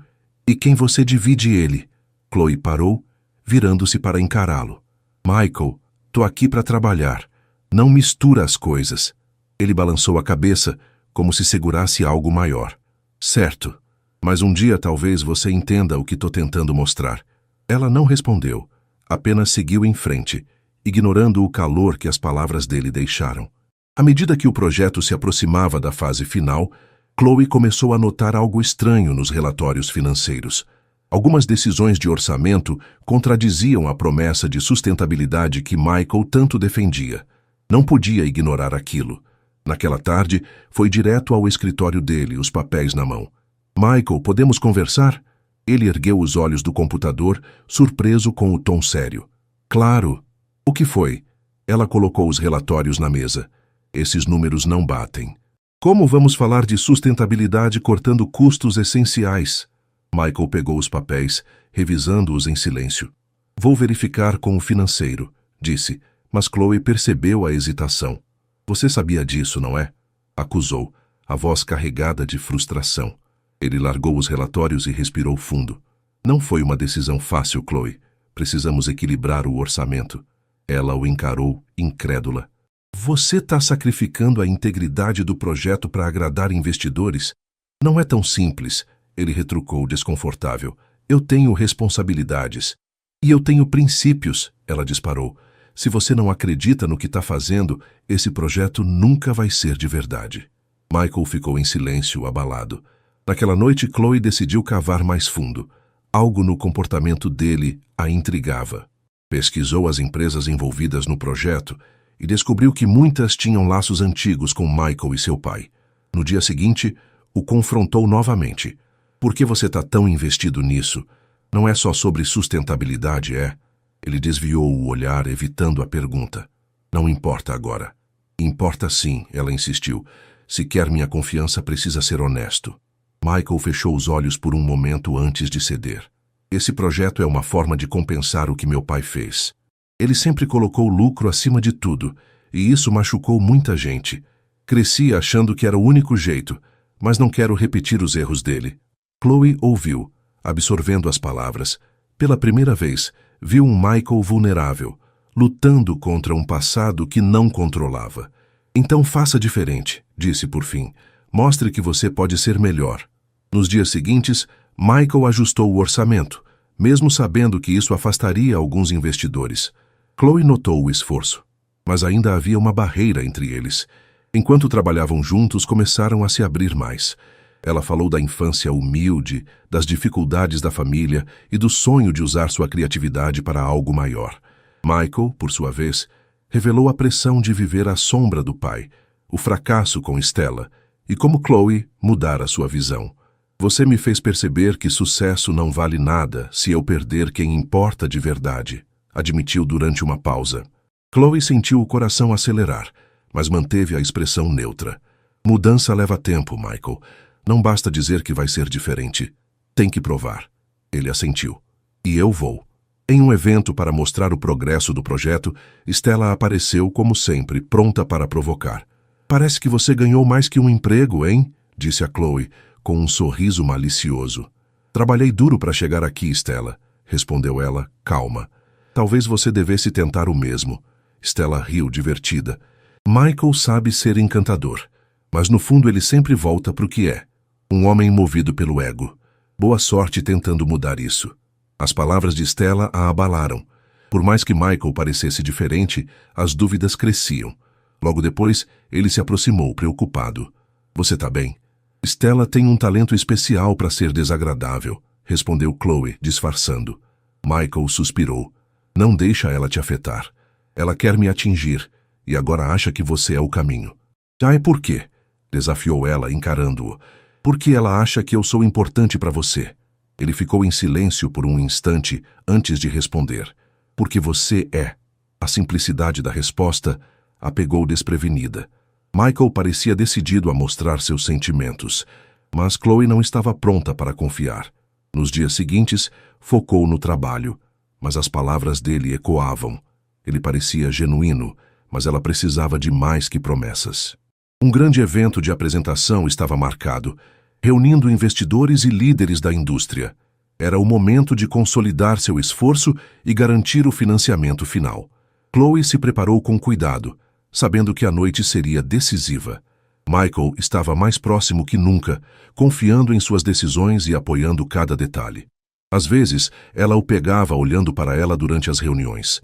e quem você divide ele." Chloe parou, virando-se para encará-lo. "Michael, tô aqui para trabalhar. Não mistura as coisas." Ele balançou a cabeça, como se segurasse algo maior. "Certo, mas um dia talvez você entenda o que tô tentando mostrar." Ela não respondeu, apenas seguiu em frente, ignorando o calor que as palavras dele deixaram. À medida que o projeto se aproximava da fase final, Chloe começou a notar algo estranho nos relatórios financeiros. Algumas decisões de orçamento contradiziam a promessa de sustentabilidade que Michael tanto defendia. Não podia ignorar aquilo. Naquela tarde, foi direto ao escritório dele, os papéis na mão. "Michael, podemos conversar?" Ele ergueu os olhos do computador, surpreso com o tom sério. "Claro." "O que foi?" Ela colocou os relatórios na mesa. Esses números não batem. Como vamos falar de sustentabilidade cortando custos essenciais? Michael pegou os papéis, revisando-os em silêncio. Vou verificar com o financeiro, disse, mas Chloe percebeu a hesitação. Você sabia disso, não é? Acusou, a voz carregada de frustração. Ele largou os relatórios e respirou fundo. Não foi uma decisão fácil, Chloe. Precisamos equilibrar o orçamento. Ela o encarou, incrédula. Você está sacrificando a integridade do projeto para agradar investidores? Não é tão simples, ele retrucou desconfortável. Eu tenho responsabilidades. E eu tenho princípios, ela disparou. Se você não acredita no que está fazendo, esse projeto nunca vai ser de verdade. Michael ficou em silêncio, abalado. Naquela noite, Chloe decidiu cavar mais fundo. Algo no comportamento dele a intrigava. Pesquisou as empresas envolvidas no projeto e descobriu que muitas tinham laços antigos com Michael e seu pai. No dia seguinte, o confrontou novamente. Por que você está tão investido nisso? Não é só sobre sustentabilidade, é? Ele desviou o olhar, evitando a pergunta. Não importa agora. Importa sim, ela insistiu. Se quer minha confiança, precisa ser honesto. Michael fechou os olhos por um momento antes de ceder. Esse projeto é uma forma de compensar o que meu pai fez. Ele sempre colocou lucro acima de tudo, e isso machucou muita gente. Cresci achando que era o único jeito, mas não quero repetir os erros dele. Chloe ouviu, absorvendo as palavras. Pela primeira vez, viu um Michael vulnerável, lutando contra um passado que não controlava. Então faça diferente, disse por fim. Mostre que você pode ser melhor. Nos dias seguintes, Michael ajustou o orçamento, mesmo sabendo que isso afastaria alguns investidores. Chloe notou o esforço, mas ainda havia uma barreira entre eles. Enquanto trabalhavam juntos, começaram a se abrir mais. Ela falou da infância humilde, das dificuldades da família e do sonho de usar sua criatividade para algo maior. Michael, por sua vez, revelou a pressão de viver à sombra do pai, o fracasso com Stella e como Chloe mudara sua visão. Você me fez perceber que sucesso não vale nada se eu perder quem importa de verdade, admitiu durante uma pausa. Chloe sentiu o coração acelerar, mas manteve a expressão neutra. Mudança leva tempo, Michael. Não basta dizer que vai ser diferente. Tem que provar. Ele assentiu. E eu vou. Em um evento para mostrar o progresso do projeto, Stella apareceu, como sempre, pronta para provocar. Parece que você ganhou mais que um emprego, hein? Disse a Chloe, com um sorriso malicioso. Trabalhei duro para chegar aqui, Stella, respondeu ela, calma. Talvez você devesse tentar o mesmo. Stella riu, divertida. Michael sabe ser encantador, mas no fundo ele sempre volta para o que é. Um homem movido pelo ego. Boa sorte tentando mudar isso. As palavras de Stella a abalaram. Por mais que Michael parecesse diferente, as dúvidas cresciam. Logo depois, ele se aproximou, preocupado. Você tá bem? Stella tem um talento especial para ser desagradável, respondeu Chloe, disfarçando. Michael suspirou. Não deixa ela te afetar. Ela quer me atingir, e agora acha que você é o caminho. E por quê? Desafiou ela, encarando-o. Porque ela acha que eu sou importante para você. Ele ficou em silêncio por um instante antes de responder. Porque você é. A simplicidade da resposta a pegou desprevenida. Michael parecia decidido a mostrar seus sentimentos, mas Chloe não estava pronta para confiar. Nos dias seguintes, focou no trabalho, mas as palavras dele ecoavam. Ele parecia genuíno, mas ela precisava de mais que promessas. Um grande evento de apresentação estava marcado, reunindo investidores e líderes da indústria. Era o momento de consolidar seu esforço e garantir o financiamento final. Chloe se preparou com cuidado, sabendo que a noite seria decisiva. Michael estava mais próximo que nunca, confiando em suas decisões e apoiando cada detalhe. Às vezes, ela o pegava olhando para ela durante as reuniões,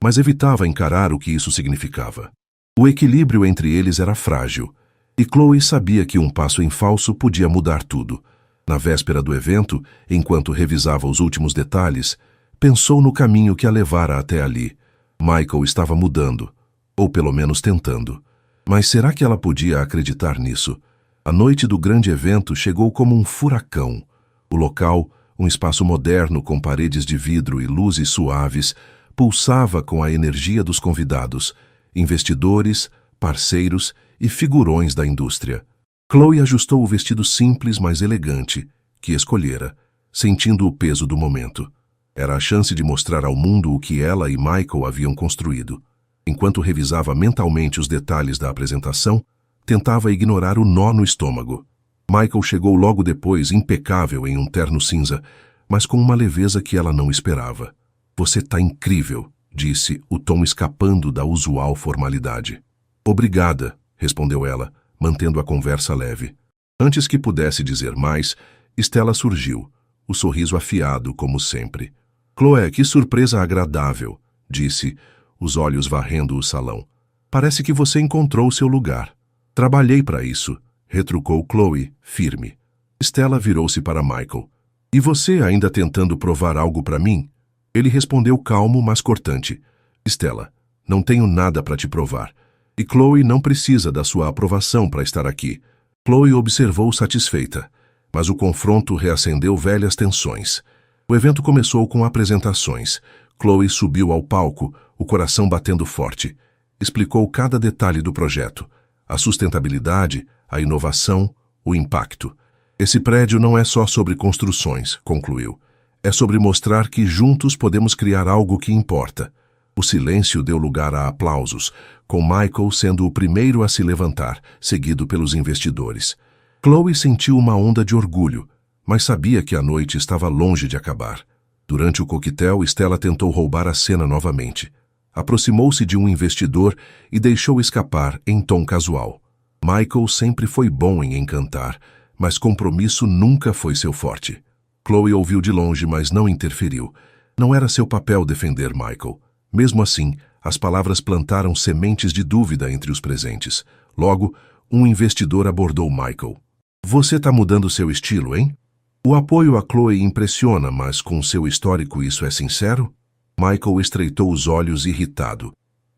mas evitava encarar o que isso significava. O equilíbrio entre eles era frágil, e Chloe sabia que um passo em falso podia mudar tudo. Na véspera do evento, enquanto revisava os últimos detalhes, pensou no caminho que a levara até ali. Michael estava mudando, ou pelo menos tentando. Mas será que ela podia acreditar nisso? A noite do grande evento chegou como um furacão. O local, um espaço moderno com paredes de vidro e luzes suaves, pulsava com a energia dos convidados, investidores, parceiros e figurões da indústria. Chloe ajustou o vestido simples, mas elegante, que escolhera, sentindo o peso do momento. Era a chance de mostrar ao mundo o que ela e Michael haviam construído. Enquanto revisava mentalmente os detalhes da apresentação, tentava ignorar o nó no estômago. Michael chegou logo depois, impecável em um terno cinza, mas com uma leveza que ela não esperava. "Você tá incrível", disse, o tom escapando da usual formalidade. "Obrigada", respondeu ela, mantendo a conversa leve. Antes que pudesse dizer mais, Stella surgiu, o sorriso afiado como sempre. "Chloe, que surpresa agradável", disse, os olhos varrendo o salão. "Parece que você encontrou seu lugar." "Trabalhei para isso", retrucou Chloe, firme. Stella virou-se para Michael. "E você ainda tentando provar algo para mim?" Ele respondeu calmo, mas cortante. "Stella, não tenho nada para te provar. E Chloe não precisa da sua aprovação para estar aqui." Chloe observou satisfeita, mas o confronto reacendeu velhas tensões. O evento começou com apresentações. Chloe subiu ao palco, o coração batendo forte. Explicou cada detalhe do projeto. A sustentabilidade, a inovação, o impacto. "Esse prédio não é só sobre construções", concluiu. "É sobre mostrar que juntos podemos criar algo que importa." O silêncio deu lugar a aplausos, com Michael sendo o primeiro a se levantar, seguido pelos investidores. Chloe sentiu uma onda de orgulho, mas sabia que a noite estava longe de acabar. Durante o coquetel, Stella tentou roubar a cena novamente. Aproximou-se de um investidor e deixou escapar em tom casual. Michael sempre foi bom em encantar, mas compromisso nunca foi seu forte. Chloe ouviu de longe, mas não interferiu. Não era seu papel defender Michael. Mesmo assim, as palavras plantaram sementes de dúvida entre os presentes. Logo, um investidor abordou Michael. "Você tá mudando seu estilo, hein?" "O apoio a Chloe impressiona, mas com seu histórico isso é sincero?" Michael estreitou os olhos irritado.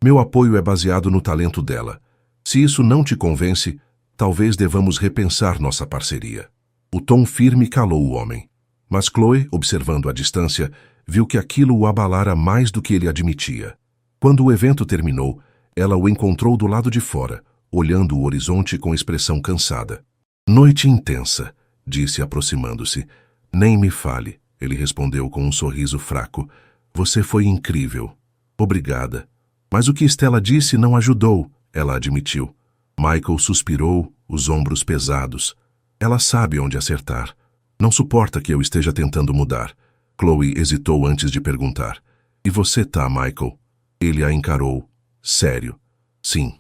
"Meu apoio é baseado no talento dela. Se isso não te convence, talvez devamos repensar nossa parceria." O tom firme calou o homem. Mas Chloe, observando à distância, viu que aquilo o abalara mais do que ele admitia. Quando o evento terminou, ela o encontrou do lado de fora, olhando o horizonte com expressão cansada. "Noite intensa", disse aproximando-se. "Nem me fale", ele respondeu com um sorriso fraco. "Você foi incrível." "Obrigada." "Mas o que Stella disse não ajudou", ela admitiu. Michael suspirou, os ombros pesados. "Ela sabe onde acertar. Não suporta que eu esteja tentando mudar." Chloe hesitou antes de perguntar. "E você tá, Michael?" Ele a encarou. Sério. "Sim,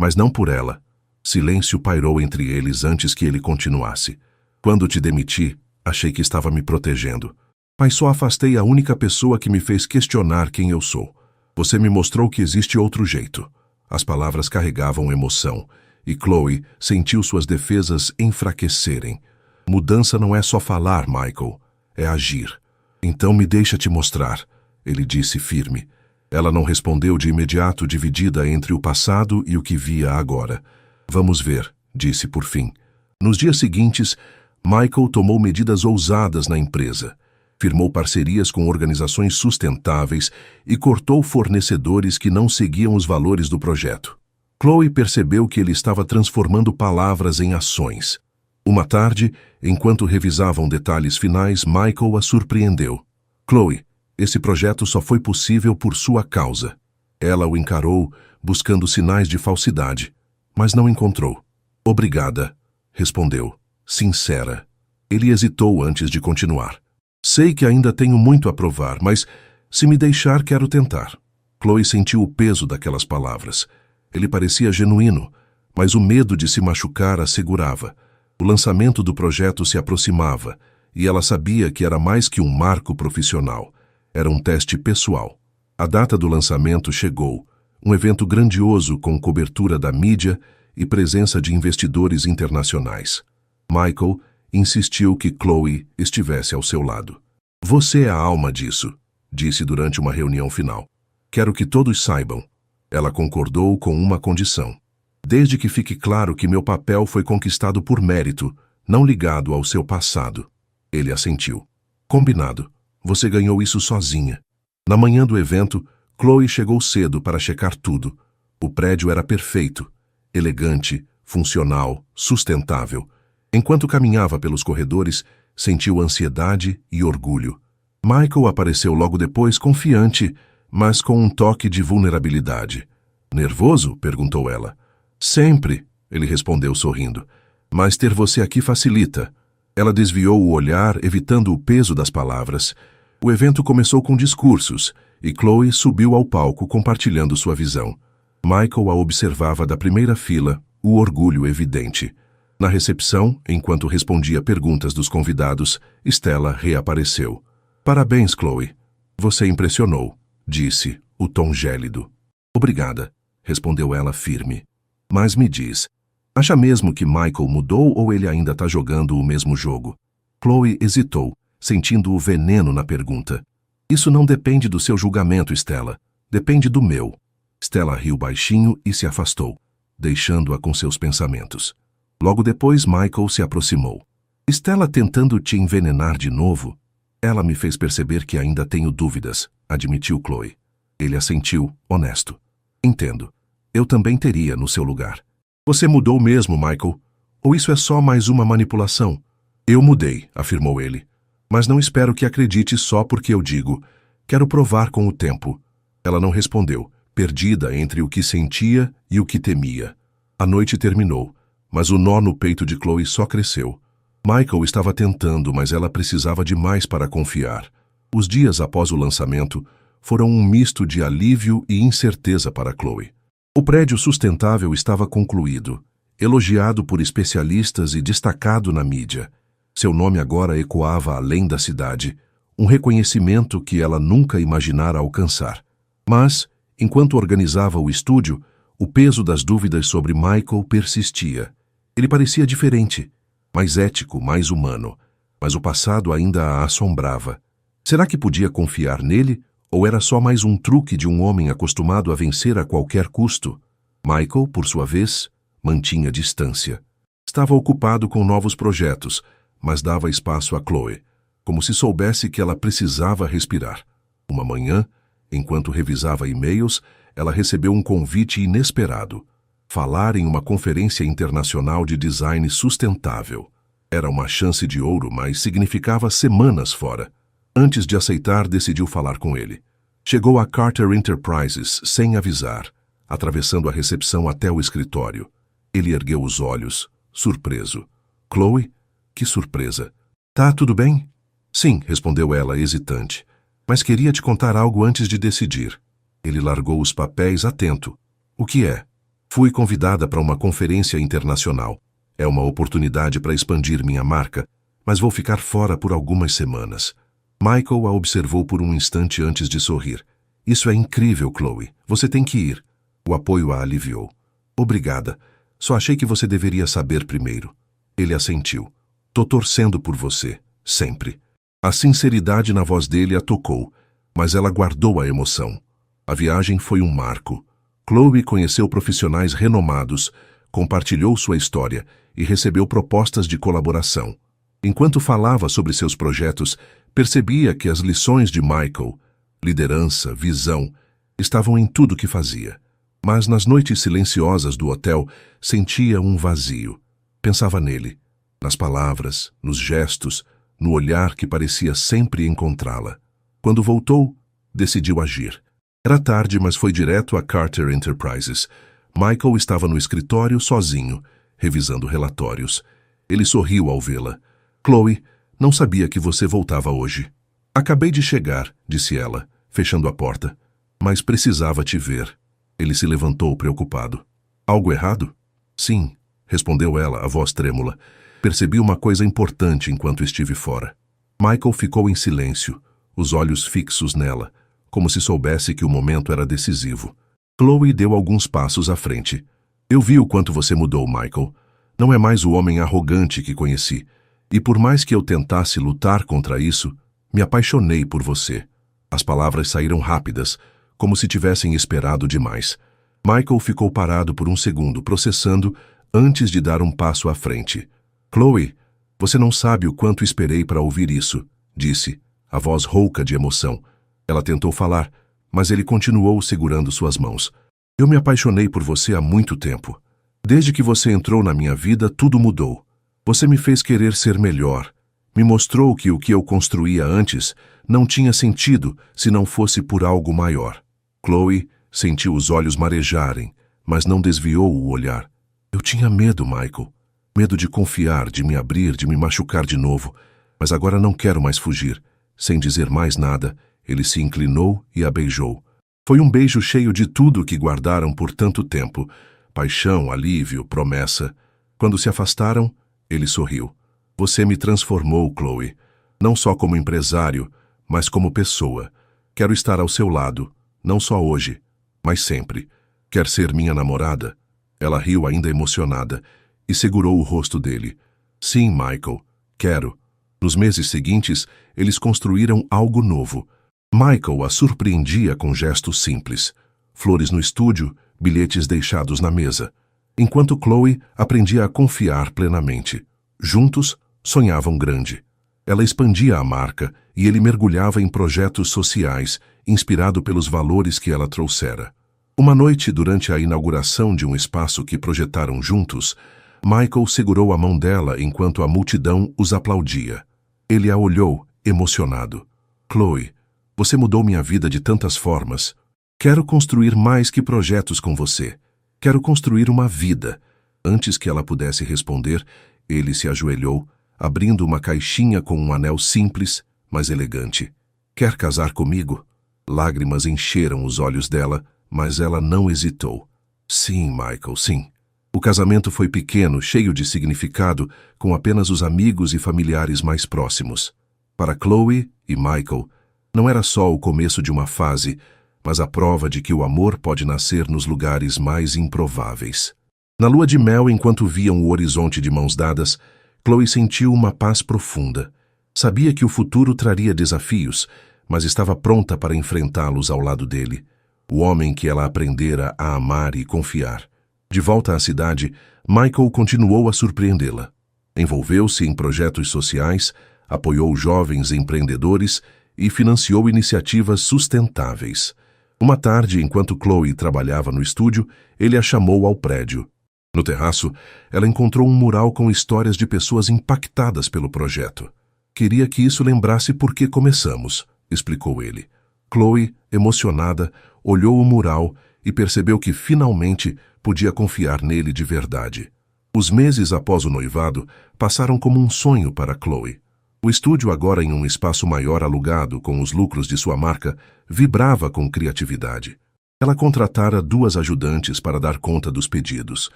mas não por ela." Silêncio pairou entre eles antes que ele continuasse. "Quando te demiti, achei que estava me protegendo. Mas só afastei a única pessoa que me fez questionar quem eu sou. Você me mostrou que existe outro jeito." As palavras carregavam emoção, e Chloe sentiu suas defesas enfraquecerem. "Mudança não é só falar, Michael. É agir." "Então me deixa te mostrar", ele disse firme. Ela não respondeu de imediato, dividida entre o passado e o que via agora. "Vamos ver", disse por fim. Nos dias seguintes, Michael tomou medidas ousadas na empresa. Firmou parcerias com organizações sustentáveis e cortou fornecedores que não seguiam os valores do projeto. Chloe percebeu que ele estava transformando palavras em ações. Uma tarde, enquanto revisavam detalhes finais, Michael a surpreendeu. "Chloe, esse projeto só foi possível por sua causa." Ela o encarou, buscando sinais de falsidade, mas não encontrou. "Obrigada", respondeu, sincera. Ele hesitou antes de continuar. "Sei que ainda tenho muito a provar, mas, se me deixar, quero tentar." Chloe sentiu o peso daquelas palavras. Ele parecia genuíno, mas o medo de se machucar a segurava. O lançamento do projeto se aproximava, e ela sabia que era mais que um marco profissional. Era um teste pessoal. A data do lançamento chegou, um evento grandioso com cobertura da mídia e presença de investidores internacionais. Michael insistiu que Chloe estivesse ao seu lado. "Você é a alma disso", disse durante uma reunião final. "Quero que todos saibam." Ela concordou com uma condição. "Desde que fique claro que meu papel foi conquistado por mérito, não ligado ao seu passado." Ele assentiu. "Combinado. Você ganhou isso sozinha." Na manhã do evento, Chloe chegou cedo para checar tudo. O prédio era perfeito. elegante, funcional, sustentável. Enquanto caminhava pelos corredores, sentiu ansiedade e orgulho. Michael apareceu logo depois confiante, mas com um toque de vulnerabilidade. Nervoso? Perguntou ela. Sempre, ele respondeu sorrindo. Mas ter você aqui facilita. Ela desviou o olhar, evitando o peso das palavras. O evento começou com discursos, e Chloe subiu ao palco compartilhando sua visão. Michael a observava da primeira fila, o orgulho evidente. Na recepção, enquanto respondia perguntas dos convidados, Stella reapareceu. Parabéns, Chloe. Você impressionou, disse, o tom gélido. Obrigada, respondeu ela firme. Mas me diz, acha mesmo que Michael mudou ou ele ainda está jogando o mesmo jogo? Chloe hesitou, sentindo o veneno na pergunta. Isso não depende do seu julgamento, Stella. Depende do meu. Stella riu baixinho e se afastou, deixando-a com seus pensamentos. Logo depois, Michael se aproximou. Stella tentando te envenenar de novo? Ela me fez perceber que ainda tenho dúvidas, admitiu Chloe. Ele assentiu, honesto. Entendo. Eu também teria no seu lugar. Você mudou mesmo, Michael? Ou isso é só mais uma manipulação? Eu mudei, afirmou ele. Mas não espero que acredite só porque eu digo. Quero provar com o tempo. Ela não respondeu, perdida entre o que sentia e o que temia. A noite terminou, mas o nó no peito de Chloe só cresceu. Michael estava tentando, mas ela precisava de mais para confiar. Os dias após o lançamento foram um misto de alívio e incerteza para Chloe. O prédio sustentável estava concluído, elogiado por especialistas e destacado na mídia. Seu nome agora ecoava além da cidade, um reconhecimento que ela nunca imaginara alcançar. Mas, enquanto organizava o estúdio, o peso das dúvidas sobre Michael persistia. Ele parecia diferente, mais ético, mais humano, mas o passado ainda a assombrava. Será que podia confiar nele, ou era só mais um truque de um homem acostumado a vencer a qualquer custo? Michael, por sua vez, mantinha distância. Estava ocupado com novos projetos, mas dava espaço a Chloe, como se soubesse que ela precisava respirar. Uma manhã, enquanto revisava e-mails, ela recebeu um convite inesperado. Falar em uma conferência internacional de design sustentável. Era uma chance de ouro, mas significava semanas fora. Antes de aceitar, decidiu falar com ele. Chegou a Carter Enterprises sem avisar, atravessando a recepção até o escritório. Ele ergueu os olhos, surpreso. Chloe? Que surpresa. Tá tudo bem? Sim, respondeu ela, hesitante. Mas queria te contar algo antes de decidir. Ele largou os papéis atento. O que é? Fui convidada para uma conferência internacional. É uma oportunidade para expandir minha marca, mas vou ficar fora por algumas semanas. Michael a observou por um instante antes de sorrir. Isso é incrível, Chloe. Você tem que ir. O apoio a aliviou. Obrigada. Só achei que você deveria saber primeiro. Ele assentiu. Tô torcendo por você, sempre. A sinceridade na voz dele a tocou, mas ela guardou a emoção. A viagem foi um marco. Chloe conheceu profissionais renomados, compartilhou sua história e recebeu propostas de colaboração. Enquanto falava sobre seus projetos, percebia que as lições de Michael, liderança, visão, estavam em tudo que fazia. Mas nas noites silenciosas do hotel, sentia um vazio. Pensava nele, nas palavras, nos gestos, no olhar que parecia sempre encontrá-la. Quando voltou, decidiu agir. Era tarde, mas foi direto a Carter Enterprises. Michael estava no escritório sozinho, revisando relatórios. Ele sorriu ao vê-la. Chloe, não sabia que você voltava hoje. Acabei de chegar, disse ela, fechando a porta. Mas precisava te ver. Ele se levantou preocupado. Algo errado? Sim, respondeu ela, a voz trêmula. Percebi uma coisa importante enquanto estive fora. Michael ficou em silêncio, os olhos fixos nela, como se soubesse que o momento era decisivo. Chloe deu alguns passos à frente. Eu vi o quanto você mudou, Michael. Não é mais o homem arrogante que conheci. E por mais que eu tentasse lutar contra isso, me apaixonei por você. As palavras saíram rápidas, como se tivessem esperado demais. Michael ficou parado por um segundo, processando, antes de dar um passo à frente. Chloe, você não sabe o quanto esperei para ouvir isso, disse, a voz rouca de emoção. Ela tentou falar, mas ele continuou segurando suas mãos. Eu me apaixonei por você há muito tempo. Desde que você entrou na minha vida, tudo mudou. Você me fez querer ser melhor. Me mostrou que o que eu construía antes não tinha sentido se não fosse por algo maior. Chloe sentiu os olhos marejarem, mas não desviou o olhar. Eu tinha medo, Michael. Medo de confiar, de me abrir, de me machucar de novo. Mas agora não quero mais fugir. Sem dizer mais nada, ele se inclinou e a beijou. Foi um beijo cheio de tudo que guardaram por tanto tempo. Paixão, alívio, promessa. Quando se afastaram, ele sorriu. Você me transformou, Chloe. Não só como empresário, mas como pessoa. Quero estar ao seu lado, não só hoje, mas sempre. Quer ser minha namorada? Ela riu ainda emocionada e segurou o rosto dele. Sim, Michael, quero. Nos meses seguintes, eles construíram algo novo. Michael a surpreendia com gestos simples. Flores no estúdio, bilhetes deixados na mesa. Enquanto Chloe aprendia a confiar plenamente. Juntos, sonhavam grande. Ela expandia a marca e ele mergulhava em projetos sociais, inspirado pelos valores que ela trouxera. Uma noite, durante a inauguração de um espaço que projetaram juntos, Michael segurou a mão dela enquanto a multidão os aplaudia. Ele a olhou, emocionado. Chloe, você mudou minha vida de tantas formas. Quero construir mais que projetos com você. Quero construir uma vida. Antes que ela pudesse responder, ele se ajoelhou, abrindo uma caixinha com um anel simples, mas elegante. Quer casar comigo? Lágrimas encheram os olhos dela, mas ela não hesitou. Sim, Michael, sim. O casamento foi pequeno, cheio de significado, com apenas os amigos e familiares mais próximos. Para Chloe e Michael, não era só o começo de uma fase, mas a prova de que o amor pode nascer nos lugares mais improváveis. Na lua de mel, enquanto viam o horizonte de mãos dadas, Chloe sentiu uma paz profunda. Sabia que o futuro traria desafios, mas estava pronta para enfrentá-los ao lado dele, o homem que ela aprendera a amar e confiar. De volta à cidade, Michael continuou a surpreendê-la. Envolveu-se em projetos sociais, apoiou jovens empreendedores e financiou iniciativas sustentáveis. Uma tarde, enquanto Chloe trabalhava no estúdio, ele a chamou ao prédio. No terraço, ela encontrou um mural com histórias de pessoas impactadas pelo projeto. Queria que isso lembrasse por que começamos, explicou ele. Chloe, emocionada, olhou o mural e percebeu que finalmente podia confiar nele de verdade. Os meses após o noivado passaram como um sonho para Chloe. O estúdio, agora em um espaço maior alugado com os lucros de sua marca, vibrava com criatividade. Ela contratara 2 ajudantes para dar conta dos pedidos,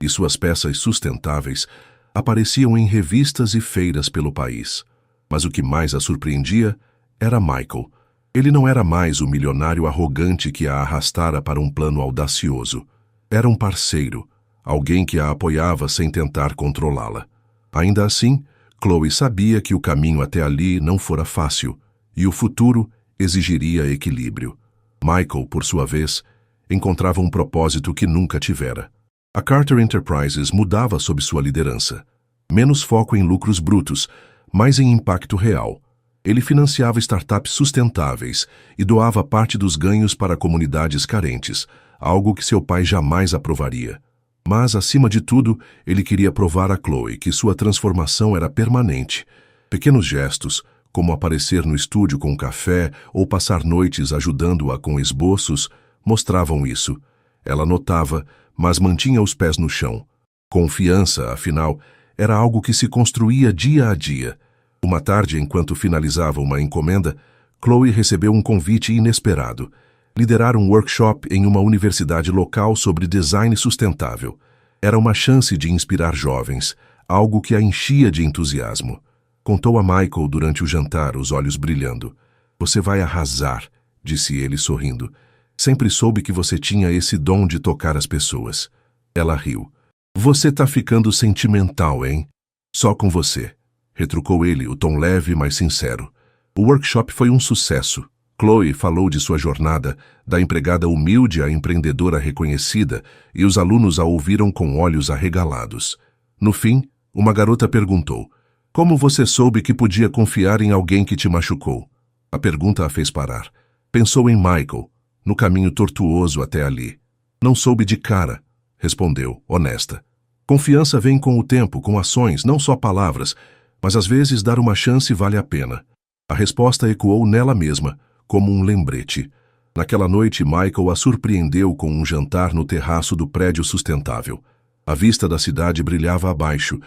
e suas peças sustentáveis apareciam em revistas e feiras pelo país. Mas o que mais a surpreendia era Michael. Ele não era mais o milionário arrogante que a arrastara para um plano audacioso. Era um parceiro, alguém que a apoiava sem tentar controlá-la. Ainda assim, Chloe sabia que o caminho até ali não fora fácil, e o futuro exigiria equilíbrio. Michael, por sua vez, encontrava um propósito que nunca tivera. A Carter Enterprises mudava sob sua liderança. Menos foco em lucros brutos, mais em impacto real. Ele financiava startups sustentáveis e doava parte dos ganhos para comunidades carentes, algo que seu pai jamais aprovaria. Mas, acima de tudo, ele queria provar a Chloe que sua transformação era permanente. Pequenos gestos, como aparecer no estúdio com café ou passar noites ajudando-a com esboços, mostravam isso. Ela notava, mas mantinha os pés no chão. Confiança, afinal, era algo que se construía dia a dia. Uma tarde, enquanto finalizava uma encomenda, Chloe recebeu um convite inesperado. Liderar um workshop em uma universidade local sobre design sustentável. Era uma chance de inspirar jovens, algo que a enchia de entusiasmo. Contou a Michael durante o jantar, os olhos brilhando. Você vai arrasar, disse ele sorrindo. Sempre soube que você tinha esse dom de tocar as pessoas. Ela riu. Você tá ficando sentimental, hein? Só com você, retrucou ele, o tom leve, mas sincero. O workshop foi um sucesso. Chloe falou de sua jornada, da empregada humilde à empreendedora reconhecida, e os alunos a ouviram com olhos arregalados. No fim, uma garota perguntou: como você soube que podia confiar em alguém que te machucou? A pergunta a fez parar. Pensou em Michael, no caminho tortuoso até ali. Não soube de cara, respondeu, honesta. Confiança vem com o tempo, com ações, não só palavras, mas às vezes dar uma chance vale a pena. A resposta ecoou nela mesma, como um lembrete. Naquela noite, Michael a surpreendeu com um jantar no terraço do prédio sustentável. A vista da cidade brilhava abaixo,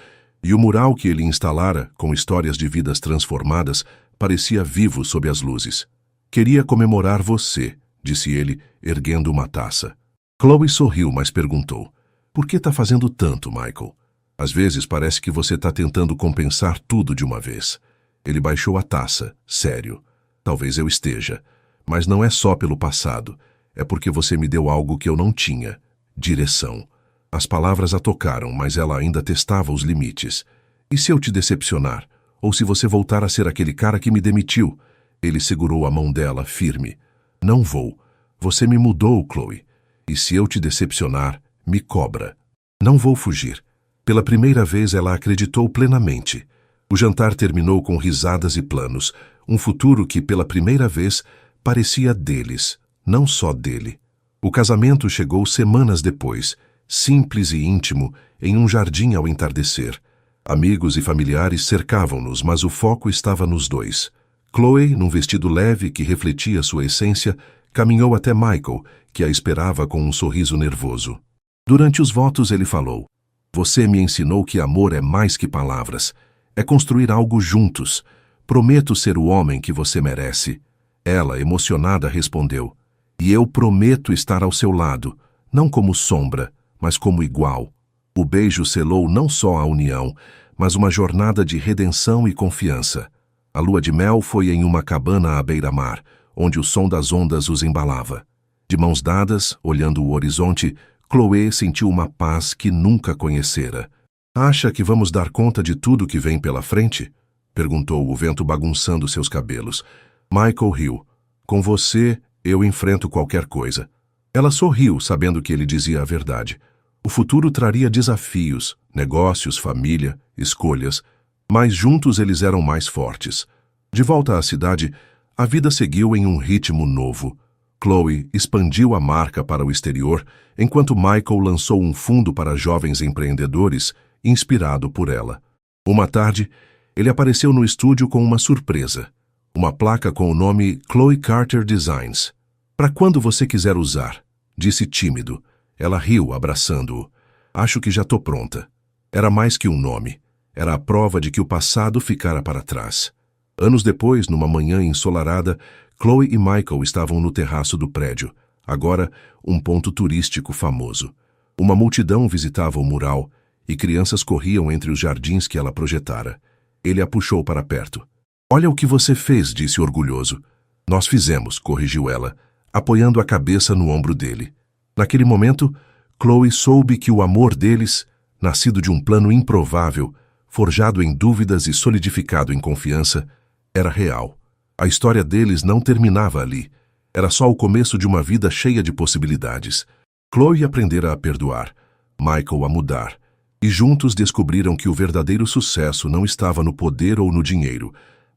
e o mural que ele instalara, com histórias de vidas transformadas, parecia vivo sob as luzes. Queria comemorar você, disse ele, erguendo uma taça. Chloe sorriu, mas perguntou, por que está fazendo tanto, Michael? Às vezes parece que você está tentando compensar tudo de uma vez. Ele baixou a taça, sério. Talvez eu esteja. Mas não é só pelo passado. É porque você me deu algo que eu não tinha. Direção. As palavras a tocaram, mas ela ainda testava os limites. E se eu te decepcionar? Ou se você voltar a ser aquele cara que me demitiu? Ele segurou a mão dela, firme. Não vou. Você me mudou, Chloe. E se eu te decepcionar, me cobra. Não vou fugir. Pela primeira vez ela acreditou plenamente. O jantar terminou com risadas e planos. Um futuro que, pela primeira vez, parecia deles, não só dele. O casamento chegou semanas depois, simples e íntimo, em um jardim ao entardecer. Amigos e familiares cercavam-nos, mas o foco estava nos dois. Chloe, num vestido leve que refletia sua essência, caminhou até Michael, que a esperava com um sorriso nervoso. Durante os votos ele falou, você me ensinou que amor é mais que palavras. É construir algo juntos. Prometo ser o homem que você merece. Ela, emocionada, respondeu, e eu prometo estar ao seu lado, não como sombra, mas como igual. O beijo selou não só a união, mas uma jornada de redenção e confiança. A lua de mel foi em uma cabana à beira-mar, onde o som das ondas os embalava. De mãos dadas, olhando o horizonte, Chloe sentiu uma paz que nunca conhecera. Acha que vamos dar conta de tudo que vem pela frente? Perguntou, o vento bagunçando seus cabelos. Michael riu. Com você, eu enfrento qualquer coisa. Ela sorriu, sabendo que ele dizia a verdade. O futuro traria desafios, negócios, família, escolhas, mas juntos eles eram mais fortes. De volta à cidade, a vida seguiu em um ritmo novo. Chloe expandiu a marca para o exterior, enquanto Michael lançou um fundo para jovens empreendedores, inspirado por ela. Uma tarde, ele apareceu no estúdio com uma surpresa. Uma placa com o nome Chloe Carter Designs. Para quando você quiser usar, disse tímido. Ela riu, abraçando-o. Acho que já estou pronta. Era mais que um nome. Era a prova de que o passado ficara para trás. Anos depois, numa manhã ensolarada, Chloe e Michael estavam no terraço do prédio, agora um ponto turístico famoso. Uma multidão visitava o mural e crianças corriam entre os jardins que ela projetara. Ele a puxou para perto. Olha o que você fez, disse orgulhoso. Nós fizemos, corrigiu ela, apoiando a cabeça no ombro dele. Naquele momento, Chloe soube que o amor deles, nascido de um plano improvável, forjado em dúvidas e solidificado em confiança, era real. A história deles não terminava ali. Era só o começo de uma vida cheia de possibilidades. Chloe aprendera a perdoar, Michael a mudar, e juntos descobriram que o verdadeiro sucesso não estava no poder ou no dinheiro,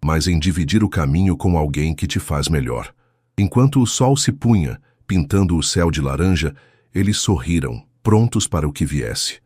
mas em dividir o caminho com alguém que te faz melhor. Enquanto o sol se punha, pintando o céu de laranja, eles sorriram, prontos para o que viesse.